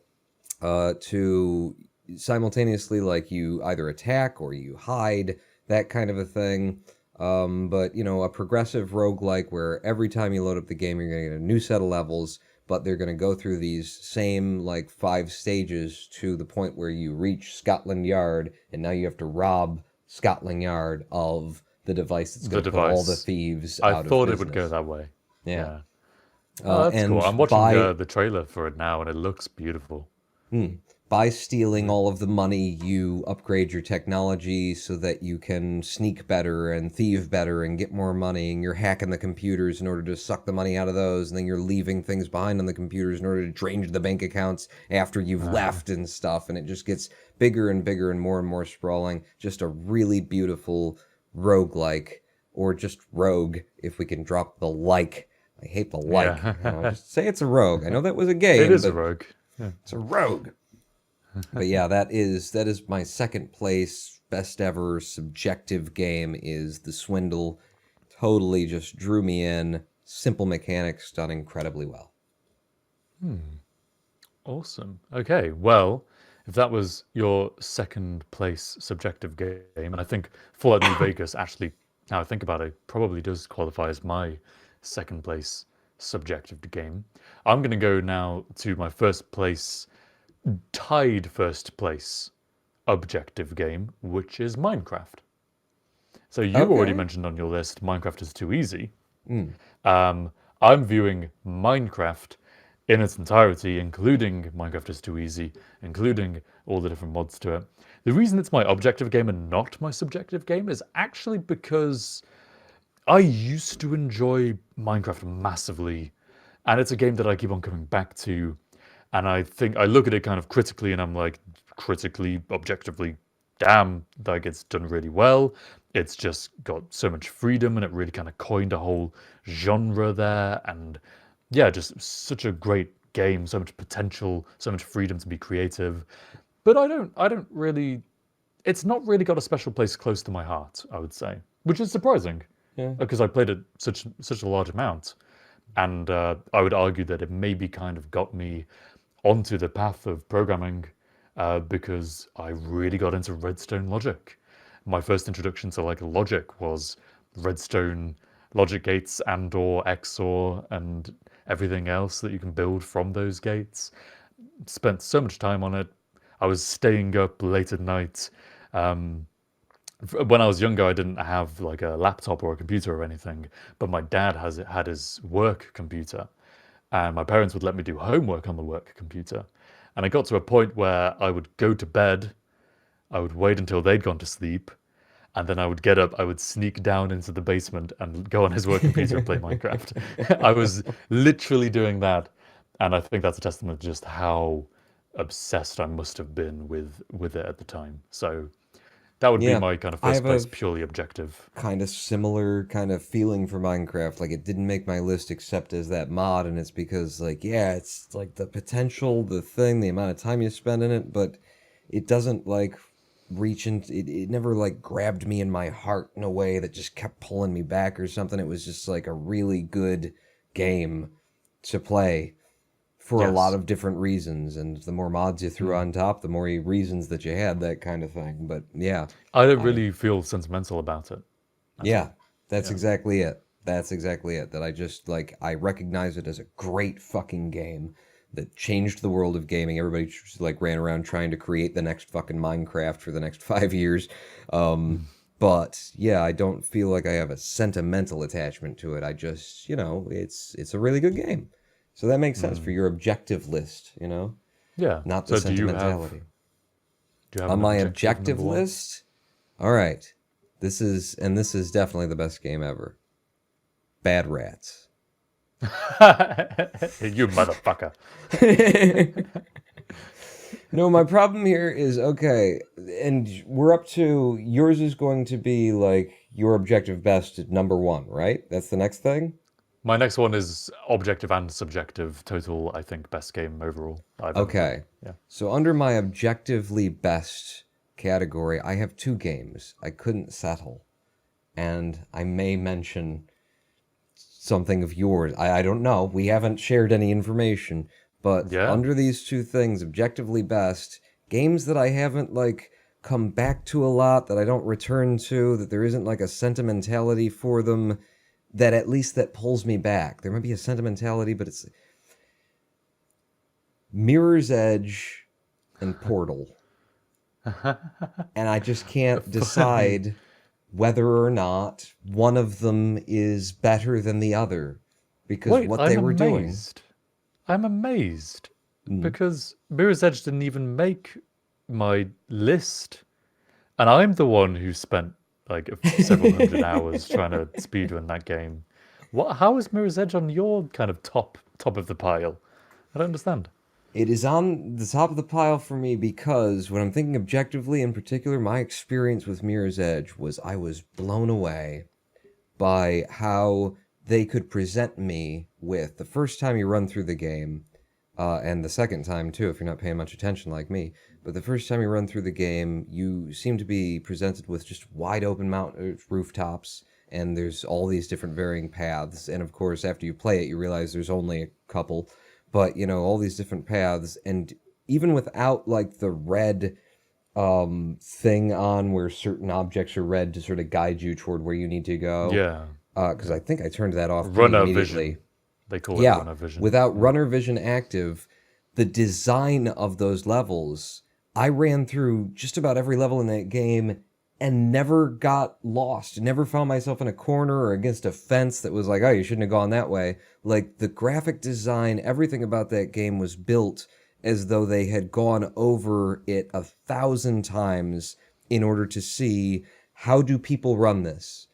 to simultaneously like you either attack or you hide, that kind of a thing. But a progressive roguelike where every time you load up the game you're going to get a new set of levels, but they're going to go through these same like 5 stages to the point where you reach Scotland Yard, and now you have to rob Scotland Yard of the device that's going to put all the thieves out of business. I thought it would go that way. Yeah. Oh, that's and cool. I'm watching by- the trailer for it now, and it looks beautiful. By stealing all of the money, you upgrade your technology so that you can sneak better and thieve better and get more money, and you're hacking the computers in order to suck the money out of those, and then you're leaving things behind on the computers in order to drain the bank accounts after you've left and stuff, and it just gets bigger and bigger and more sprawling. Just a really beautiful roguelike, or just rogue, if we can drop the like. I hate the like. Yeah. Just say it's a rogue. I know that was a game. It is a but rogue. It's a rogue. But yeah, that is my second place best ever subjective game is The Swindle. Totally just drew me in. Simple mechanics done incredibly well. Awesome. Okay, well, if that was your second place subjective game, and I think Fallout New Vegas actually, now I think about it, probably does qualify as my second place subjective game. I'm going to go now to my first place, tied first place objective game, which is Minecraft. So you already Okay. mentioned on your list Minecraft is too easy. I'm viewing Minecraft in its entirety, including Minecraft is too easy, including all the different mods to it. The reason it's my objective game and not my subjective game is actually because I used to enjoy Minecraft massively, and it's a game that I keep on coming back to, and I think I look at it kind of critically, and I'm like, critically, objectively, damn, like it's done really well. It's just got so much freedom, and it really kind of coined a whole genre there, and yeah, just such a great game, so much potential, so much freedom to be creative. But I don't really it's not really got a special place close to my heart, I would say, which is surprising. Yeah. Because I played it such a large amount, and I would argue that it maybe kind of got me onto the path of programming because I really got into redstone logic. My first introduction to like logic was redstone logic gates and/or XOR and everything else that you can build from those gates. Spent so much time on it. I was staying up late at night. When I was younger, I didn't have like a laptop or a computer or anything, but my dad had his work computer, and my parents would let me do homework on the work computer. And I got to a point where I would go to bed, I would wait until they'd gone to sleep, and then I would get up, I would sneak down into the basement and go on his work computer and play Minecraft. I was literally doing that, and I think that's a testament to just how obsessed I must have been with it at the time. So that would be my kind of first place, purely objective. Kind of similar kind of feeling for Minecraft. Like, it didn't make my list except as that mod, and it's because, like, yeah, it's like the potential, the thing, the amount of time you spend in it, but it doesn't, like, reach into it never, like, grabbed me in my heart in a way that just kept pulling me back or something. It was just, like, a really good game to play for a lot of different reasons, and the more mods you threw on top, the more reasons that you had, that kind of thing. But yeah, I don't really feel sentimental about it. That's exactly it. That's exactly it. That I just, like, I recognize it as a great fucking game that changed the world of gaming. Everybody just, like, ran around trying to create the next fucking Minecraft for the next 5 years. But yeah, I don't feel like I have a sentimental attachment to it. I just, it's a really good game. So that makes sense for your objective list, Yeah. Not the sentimentality. Do you have on an my objective objective list? All right. This is definitely the best game ever. Bad Rats. You motherfucker. No, my problem here is, okay, and we're up to, yours is going to be, like, your objective best at number 1, right? That's the next thing? My next one is objective and subjective total, I think, best game overall. Okay. Yeah. So under my objectively best category, I have 2 games I couldn't settle. And I may mention something of yours. I don't know. We haven't shared any information. But under these 2 things, objectively best, games that I haven't, like, come back to a lot, that I don't return to, that there isn't, like, a sentimentality for them, that at least that pulls me back. There might be a sentimentality, but it's Mirror's Edge and Portal. And I just can't decide whether or not one of them is better than the other, because what they were doing. I'm amazed because Mirror's Edge didn't even make my list, and I'm the one who spent like several hundred hours trying to speedrun that game. How is Mirror's Edge on your kind of top of the pile? I don't understand. It is on the top of the pile for me because when I'm thinking objectively, in particular, my experience with Mirror's Edge was I was blown away by how they could present me with, the first time you run through the game, and the second time too, if you're not paying much attention like me, but the first time you run through the game, you seem to be presented with just wide open rooftops, and there's all these different varying paths, and of course, after you play it, you realize there's only a couple, but, all these different paths, and even without, like, the red thing on where certain objects are red to sort of guide you toward where you need to go. Yeah. Because I think I turned that off Runner immediately. vision. They call it runner vision. Without runner vision active, the design of those levels, I ran through just about every level in that game and never got lost. Never found myself in a corner or against a fence that was like, oh, you shouldn't have gone that way. Like, the graphic design, everything about that game was built as though they had gone over it 1,000 times in order to see, how do people run this?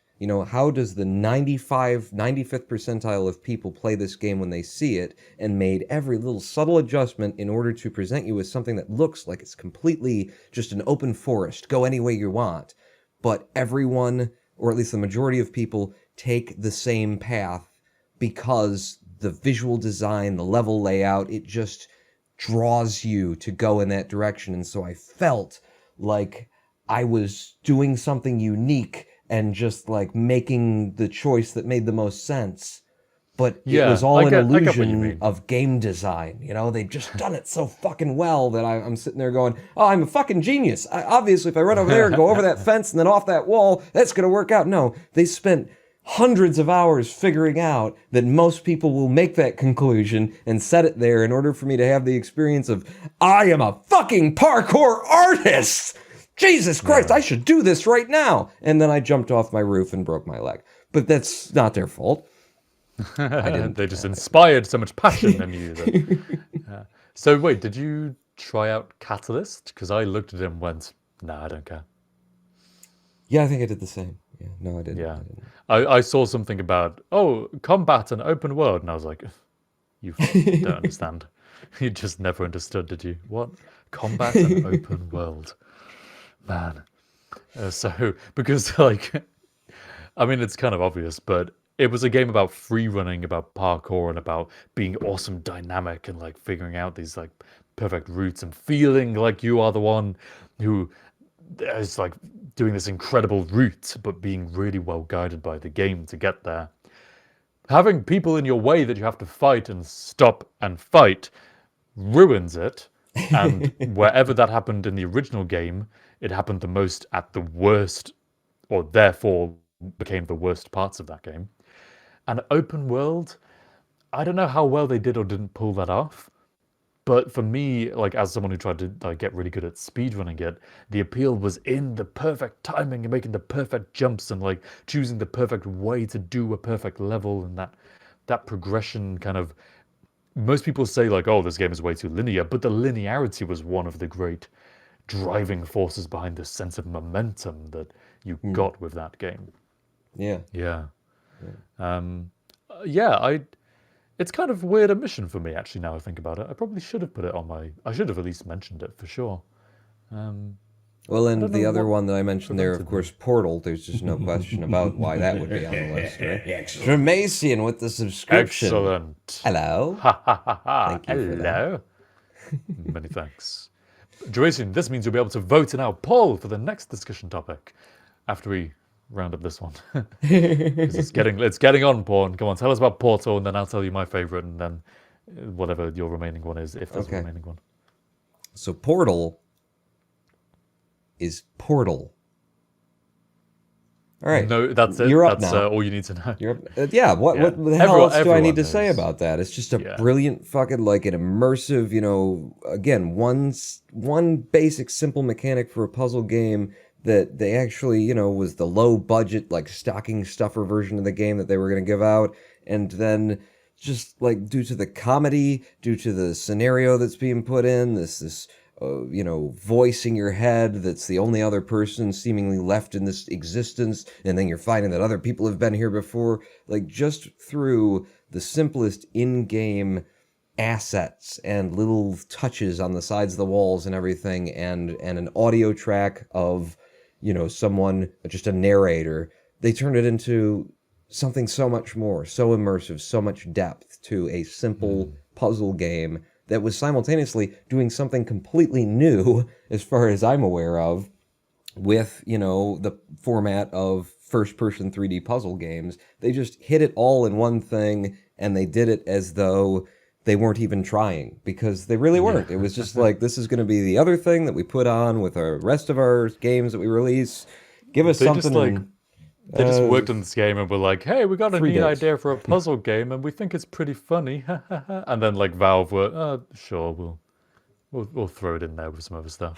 How does the 95th percentile of people play this game when they see it, and made every little subtle adjustment in order to present you with something that looks like it's completely just an open forest, go any way you want. But everyone, or at least the majority of people, take the same path because the visual design, the level layout, it just draws you to go in that direction. And so I felt like I was doing something unique and just like making the choice that made the most sense. But it was all an I get what you illusion mean. of game design. You know, they've just done it so fucking well that I'm sitting there going, oh, I'm a fucking genius. Obviously, if I run over there and go over that fence and then off that wall, that's going to work out. No, they spent hundreds of hours figuring out that most people will make that conclusion and set it there in order for me to have the experience of, I am a fucking parkour artist. Jesus Christ, I should do this right now. And then I jumped off my roof and broke my leg. But that's not their fault. They just inspired so much passion in you. That, So wait, did you try out Catalyst? Because I looked at it and went, nah, I don't care. Yeah, I think I did the same. Yeah, no, I didn't. Yeah. I didn't. I saw something about, combat and open world. And I was like, you don't understand. You just never understood, did you? What? Combat and open world. Man. Because like, I mean, it's kind of obvious, but it was a game about free running, about parkour, and about being awesome, dynamic, and like figuring out these like perfect routes and feeling like you are the one who is like doing this incredible route, but being really well guided by the game to get there. Having people in your way that you have to fight and stop and fight ruins it. And wherever that happened in the original game, it happened the most at the worst, or therefore became the worst parts of that game. And open world, I don't know how well they did or didn't pull that off. But for me, like as someone who tried to like get really good at speedrunning it, the appeal was in the perfect timing and making the perfect jumps and like choosing the perfect way to do a perfect level, and that progression kind of. Most people say like, oh, this game is way too linear, but the linearity was one of the great driving forces behind the sense of momentum that you got with that game. Yeah. Yeah. It's kind of a weird omission for me, actually, now I think about it. I probably should have put it on I should have at least mentioned it for sure. Well, and the other one that I mentioned there, of course, Portal. There's just no question about why that would be on the list, right? Tremacian with the subscription. Excellent. Hello. Ha ha ha ha. Thank you for that. Hello. Many thanks. Jason, this means you'll be able to vote in our poll for the next discussion topic after we round up this one. 'Cause it's getting on, Pawn. Come on, tell us about Portal, and then I'll tell you my favorite, and then whatever your remaining one is, if there's a remaining one. So Portal is Portal. All right. No, that's it. You're up That's now. All you need to know. You're up. Yeah. What the hell Everyone- else do I need to everyone say knows. about that? It's just a brilliant fucking like an immersive. You know, again, one basic simple mechanic for a puzzle game that they actually, you know, was the low budget like stocking stuffer version of the game that they were going to give out, and then just like due to the comedy, due to the scenario that's being put in, this you know, voice in your head that's the only other person seemingly left in this existence, and then you're finding that other people have been here before, like just through the simplest in-game assets and little touches on the sides of the walls and everything, and an audio track of, you know, someone, just a narrator, they turned it into something so much more, so immersive, so much depth to a simple puzzle game that was simultaneously doing something completely new, as far as I'm aware of, with, you know, the format of first-person 3D puzzle games. They just hit it all in one thing, and they did it as though they weren't even trying, because they really weren't. It was just like, this is going to be the other thing that we put on with the rest of our games that we release. Give us something. They just worked on this game and were like, hey, we got a 3 neat days. idea for a puzzle game and we think it's pretty funny. And then like Valve were, sure, we'll throw it in there with some other stuff.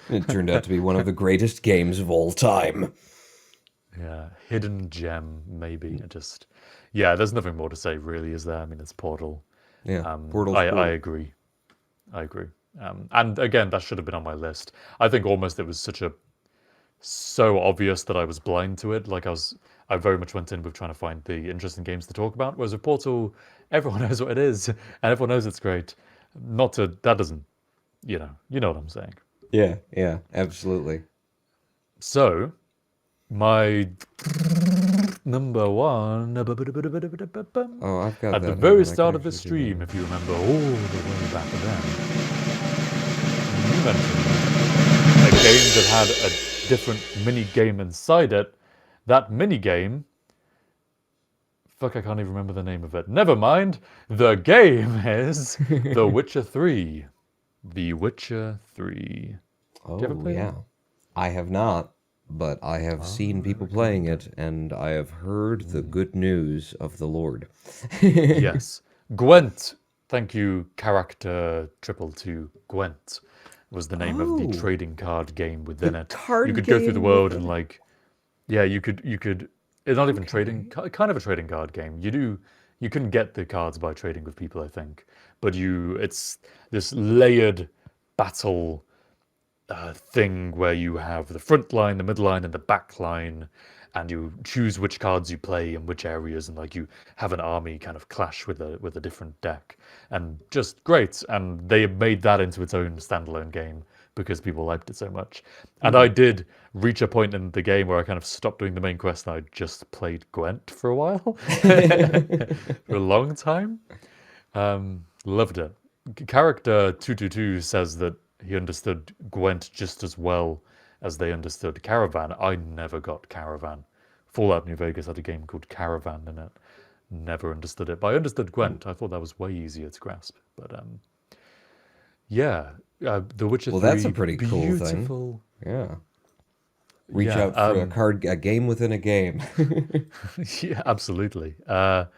It turned out to be one of the greatest games of all time. Yeah, hidden gem, maybe. There's nothing more to say really, is there? I mean, it's Portal. Yeah, Portal's I cool. agree. And again, that should have been on my list. I think almost it was so obvious that I was blind to it. Like I very much went in with trying to find the interesting games to talk about. Whereas with Portal, everyone knows what it is, and everyone knows it's great. That doesn't, you know what I'm saying. Yeah, absolutely. So, my number one. Oh, I've got At that. the very I can start of the actually do stream, that. if you remember all the way back then, you mentioned a game that had a different mini game inside it. That mini game. Fuck, I can't even remember the name of it. Never mind. The game is The Witcher 3. The Witcher 3. Oh, you ever play yeah. that? I have not, but I have seen people playing it, and I have heard the good news of the Lord. Yes. Gwent. Thank you, character 222. Gwent was the name of the Oh. trading card game within it. card You could go through the game world within and it? like, yeah, you could. It's not even trading. Kind of a trading card game. You can get the cards by trading with people, I think, but it's this layered battle thing where you have the front line, the middle line, and the back line, and you choose which cards you play in which areas, and like you have an army kind of clash with a different deck, and just great. And they made that into its own standalone game because people liked it so much. And I did reach a point in the game where I kind of stopped doing the main quest and I just played Gwent for a while, for a long time. Loved it. Character 222 says that he understood Gwent just as well as they understood Caravan. I never got Caravan. Fallout New Vegas had a game called Caravan in it. Never understood it, but I understood Gwent. I thought that was way easier to grasp. But yeah, The Witcher 3. Well, that's a pretty cool thing. Beautiful. Yeah. Reach Yeah, out for a game within a game. Yeah, absolutely. But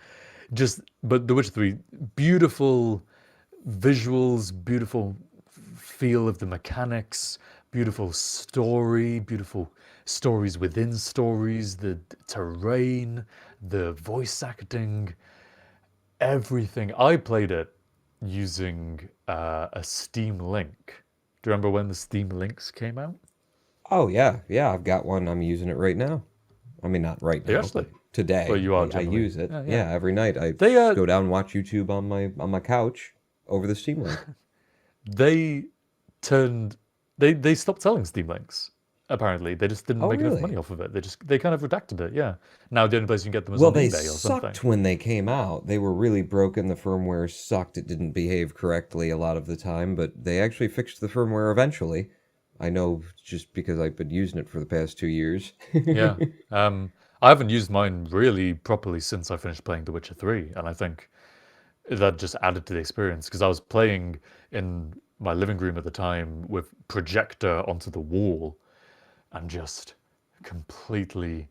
The Witcher 3, beautiful visuals, beautiful feel of the mechanics, beautiful story, beautiful stories within stories, the terrain, the voice acting, everything. I played it using a Steam Link. Do you remember when the Steam Links came out? Oh, yeah. Yeah, I've got one. I'm using it right now. I mean, not right now, Actually? but today. But you are I generally- use it. Yeah, Yeah, yeah. every night. I They, just go down and watch YouTube on my couch over the Steam Link. They they stopped selling Steam Links. Apparently, they just didn't Oh, make enough really? money off of it. They kind of redacted it. Yeah. Now the only place you can get them is Well, on they eBay or sucked something. when they came out. They were really broken. The firmware sucked. It didn't behave correctly a lot of the time, but they actually fixed the firmware eventually. I know just because I've been using it for the past 2 years. Yeah. I haven't used mine really properly since I finished playing The Witcher 3, and I think that just added to the experience because I was playing in my living room at the time with projector onto the wall and just completely,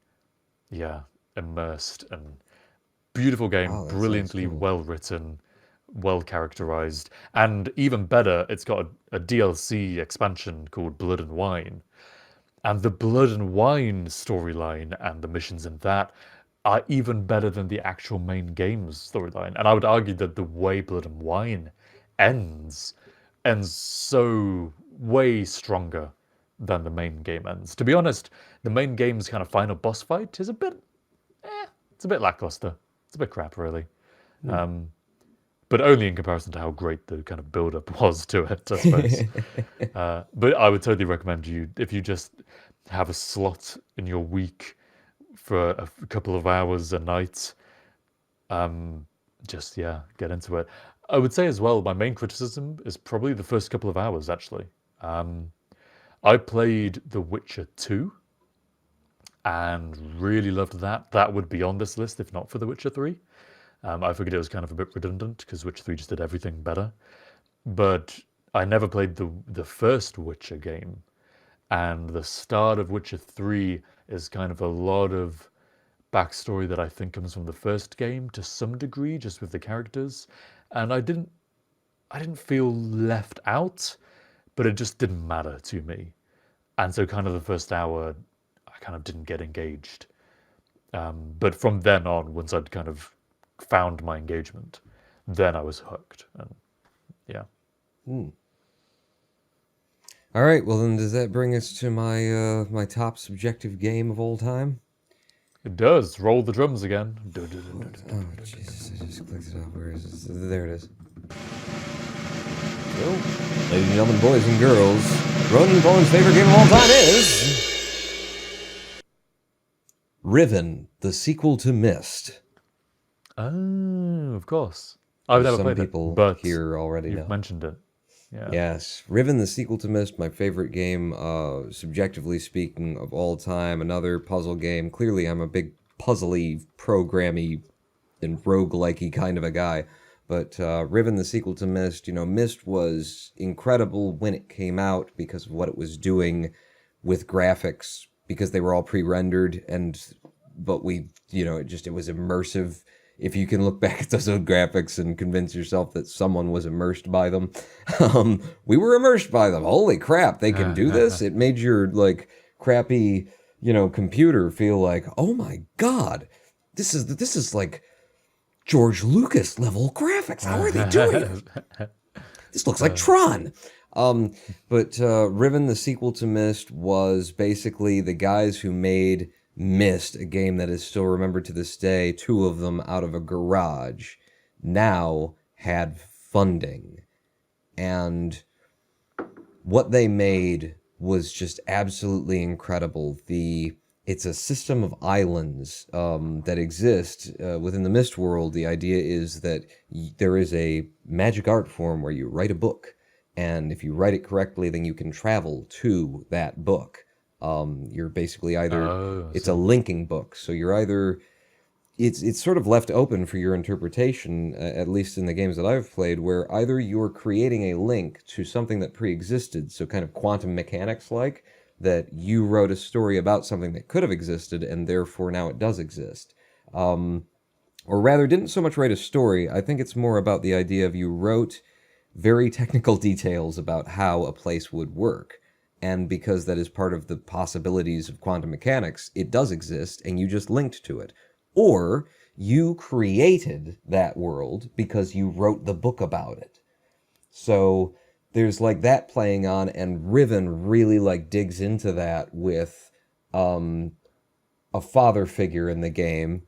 yeah, immersed. And beautiful game, Oh, that sounds brilliantly cool. well written, well characterized, and even better, it's got a DLC expansion called Blood and Wine. And the Blood and Wine storyline and the missions in that are even better than the actual main game's storyline. And I would argue that the way Blood and Wine ends so way stronger than the main game ends. To be honest, the main game's kind of final boss fight is it's a bit lackluster. It's a bit crap, really. But only in comparison to how great the kind of build-up was to it, I suppose. But I would totally recommend you, if you just have a slot in your week for a couple of hours a night, just, yeah, get into it. I would say as well, my main criticism is probably the first couple of hours, actually. I played The Witcher 2 and really loved that. That would be on this list if not for The Witcher 3. I figured it was kind of a bit redundant because Witcher 3 just did everything better. But I never played the first Witcher game. And the start of Witcher 3 is kind of a lot of backstory that I think comes from the first game to some degree, just with the characters. And I didn't feel left out, but it just didn't matter to me. And so kind of the first hour, I kind of didn't get engaged. But from then on, once I'd kind of found my engagement, then I was hooked. And yeah. All right, well then, does that bring us to my my top subjective game of all time? It does. Roll the drums again. Oh Jesus! I just clicked it off. Where is it? There it is. So, ladies and gentlemen, boys and girls, Ronan Bowen's favorite game of all time is Riven, the sequel to Myst. Oh, of course. I've never Some played people it, but here already you've know. mentioned it. Yeah. Yes, Riven, the sequel to Myst, my favorite game, subjectively speaking, of all time. Another puzzle game. Clearly, I'm a big puzzly, programmy, and roguelikey kind of a guy. But Riven, the sequel to Myst, Myst was incredible when it came out because of what it was doing with graphics, because they were all pre-rendered, but it was immersive. If you can look back at those old graphics and convince yourself that someone was immersed by them, we were immersed by them. Holy crap, they can do this? It made your crappy, computer feel like, oh my god, this is like George Lucas level graphics. How are they doing it? This looks like Tron. But Riven, the sequel to Myst, was basically the guys who made Myst, a game that is still remembered to this day, two of them out of a garage, now had funding. And what they made was just absolutely incredible. It's a system of islands that exist within the Myst world. The idea is that there is a magic art form where you write a book, and if you write it correctly, then you can travel to that book. You're basically either it's a linking book, so you're either it's sort of left open for your interpretation, at least in the games that I've played, where either you're creating a link to something that pre-existed, so kind of quantum mechanics like, that you wrote a story about something that could have existed and therefore now it does exist. Or rather, didn't so much write a story. I think it's more about the idea of you wrote very technical details about how a place would work. And because that is part of the possibilities of quantum mechanics, it does exist and you just linked to it. Or you created that world because you wrote the book about it. So there's that playing on, and Riven really digs into that with a father figure in the game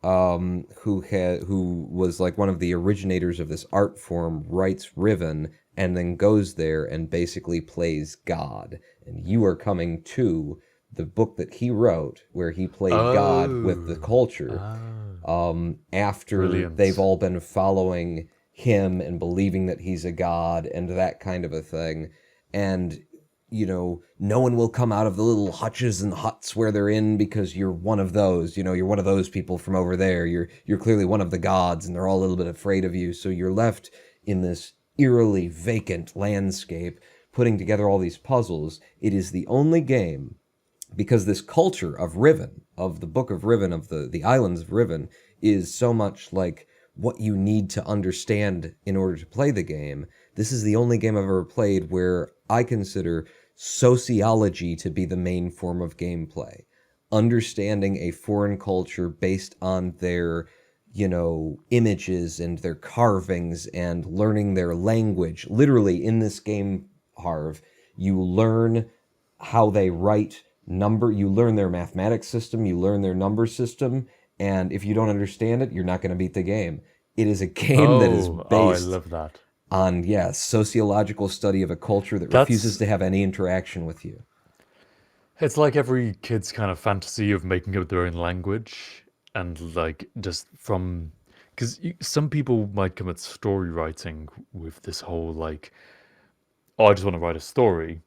who was one of the originators of this art form, writes Riven, and then goes there and basically plays God. And you are coming to the book that he wrote, where he played God with the culture, after Brilliant. they've all been following him and believing that he's a god and that kind of a thing. And, no one will come out of the little hutches and huts where they're in because you're one of those, you're one of those people from over there. You're clearly one of the gods, and they're all a little bit afraid of you. So you're left in this eerily vacant landscape, putting together all these puzzles. It is the only game, because this culture of Riven, of the Book of Riven, of the islands of Riven, is so much like what you need to understand in order to play the game. This is the only game I've ever played where I consider sociology to be the main form of gameplay. Understanding a foreign culture based on their images and their carvings, and learning their language. Literally, in this game, Harv, you learn how they write you learn their mathematics system, you learn their number system, and if you don't understand it, you're not going to beat the game. It is a game that is based I love that. on, sociological study of a culture that refuses to have any interaction with you. It's like every kid's kind of fantasy of making up their own language, and just from, because some people might come at story writing with this whole I just want to write a story,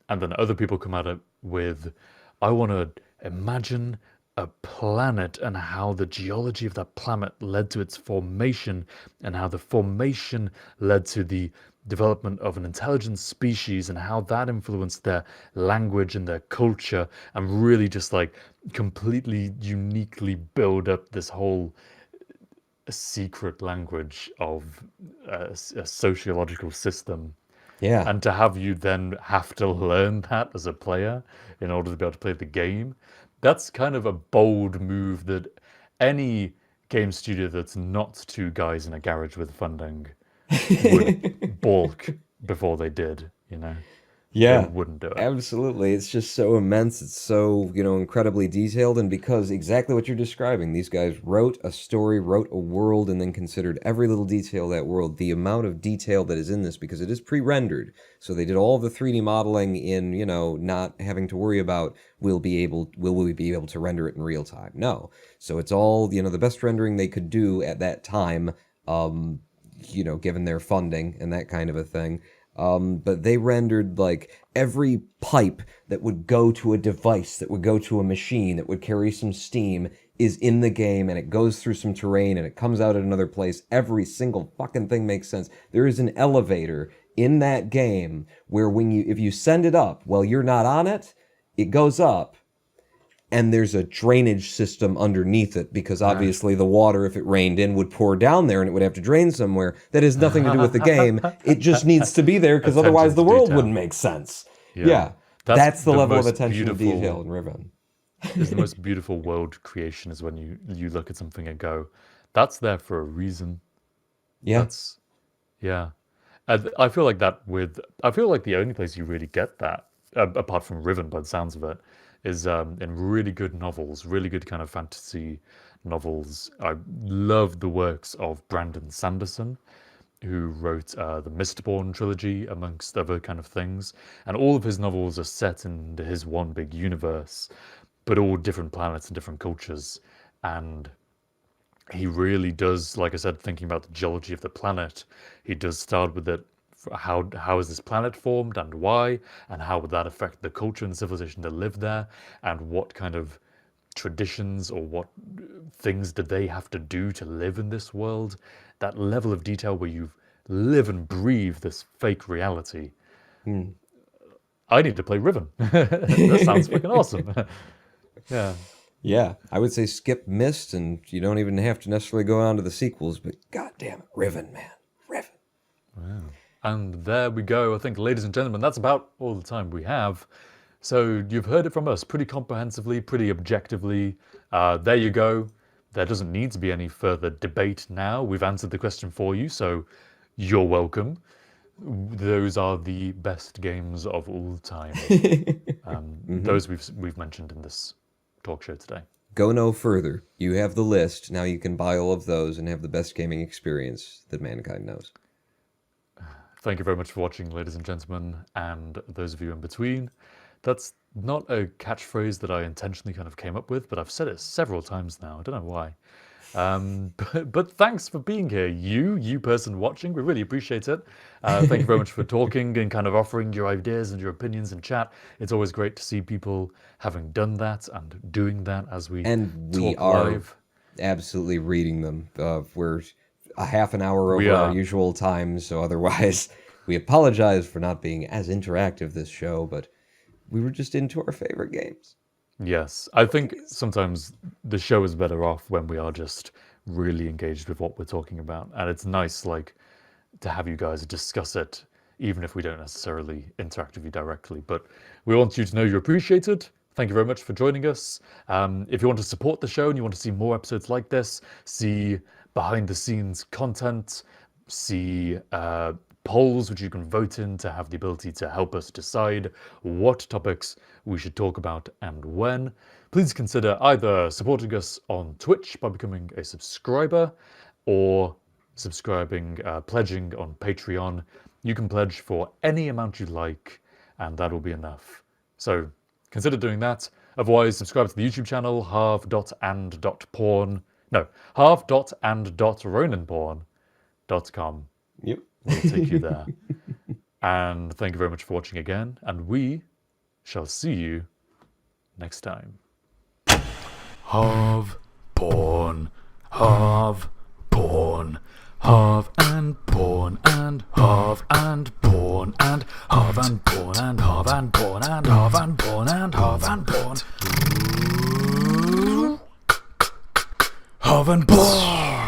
and then other people come at it with, I want to imagine a planet and how the geology of that planet led to its formation, and how the formation led to the development of an intelligent species, and how that influenced their language and their culture, and really just completely uniquely build up this whole secret language of a sociological system. Yeah. And to have you then have to learn that as a player in order to be able to play the game, that's kind of a bold move that any game studio that's not two guys in a garage with funding would balk before they did, Yeah, they wouldn't do it. absolutely. It's just so immense. It's so, incredibly detailed. And because exactly what you're describing, these guys wrote a story, wrote a world, and then considered every little detail of that world. The amount of detail that is in this, because it is pre-rendered. So they did all the 3D modeling in, not having to worry about, will we be able to render it in real time? No. So it's all, the best rendering they could do at that time, given their funding and that kind of a thing. but they rendered like every pipe that would go to a device, that would go to a machine, that would carry some steam is in the game, and it goes through some terrain and it comes out at another place. Every single fucking thing makes sense. There is an elevator in that game where if you send it up while you're not on it, it goes up, and there's a drainage system underneath it, because obviously the water, if it rained in, would pour down there and it would have to drain somewhere. That has nothing to do with the game. It just needs to be there because otherwise the world wouldn't make sense. Yeah. That's the level of attention to detail in Riven. Is the most beautiful world creation is when you look at something and go, that's there for a reason. Yeah. I feel like the only place you really get that, apart from Riven by the sounds of it, is in really good novels, really good kind of fantasy novels. I love the works of Brandon Sanderson, who wrote the Mistborn trilogy, amongst other kind of things. And all of his novels are set in his one big universe, but all different planets and different cultures. And he really does, like I said, thinking about the geology of the planet, he does start with it. How is this planet formed and why, and how would that affect the culture and civilization that live there, and what kind of traditions or what things did they have to do to live in this world? That level of detail where you live and breathe this fake reality. I need to play Riven. That sounds fucking awesome. Yeah, I would say skip Mist, and you don't even have to necessarily go on to the sequels, but goddamn it, Riven, man. Riven. Wow. And there we go. I think, ladies and gentlemen, that's about all the time we have. So you've heard it from us pretty comprehensively, pretty objectively. There you go. There doesn't need to be any further debate now. We've answered the question for you, so you're welcome. Those are the best games of all time. Those we've mentioned in this talk show today. Go no further. You have the list. Now you can buy all of those and have the best gaming experience that mankind knows. Thank you very much for watching, ladies and gentlemen, and those of you in between. That's not a catchphrase that I intentionally kind of came up with, but I've said it several times now. I don't know why. But thanks for being here, you person watching. We really appreciate it. Thank you very much for talking and kind of offering your ideas and your opinions in chat. It's always great to see people having done that and doing that as we we talk are live. Absolutely reading them. We're a half an hour over our usual time, so otherwise we apologize for not being as interactive this show, but we were just into our favorite games. Yes, I think sometimes the show is better off when we are just really engaged with what we're talking about, and it's nice like to have you guys discuss it, even if we don't necessarily interact with you directly. But we want you to know you're appreciated. Thank you very much for joining us. If you want to support the show and you want to see more episodes like this, see behind the scenes content, see polls which you can vote in to have the ability to help us decide what topics we should talk about and when, please consider either supporting us on Twitch by becoming a subscriber or subscribing, pledging on Patreon. You can pledge for any amount you like, and that will be enough. So consider doing that. Otherwise, subscribe to the YouTube channel, harv.and.pawn. No, harv.and.roninpawn.com. Yep. We'll take you there. And thank you very much for watching again, and we shall see you next time. Harv, Pawn, Harv, Pawn, Harv and Pawn, and Harv and Pawn, and Harv and Pawn, and Harv and Pawn, and Harv and Pawn, and Harv and Pawn. Harv and Pawn.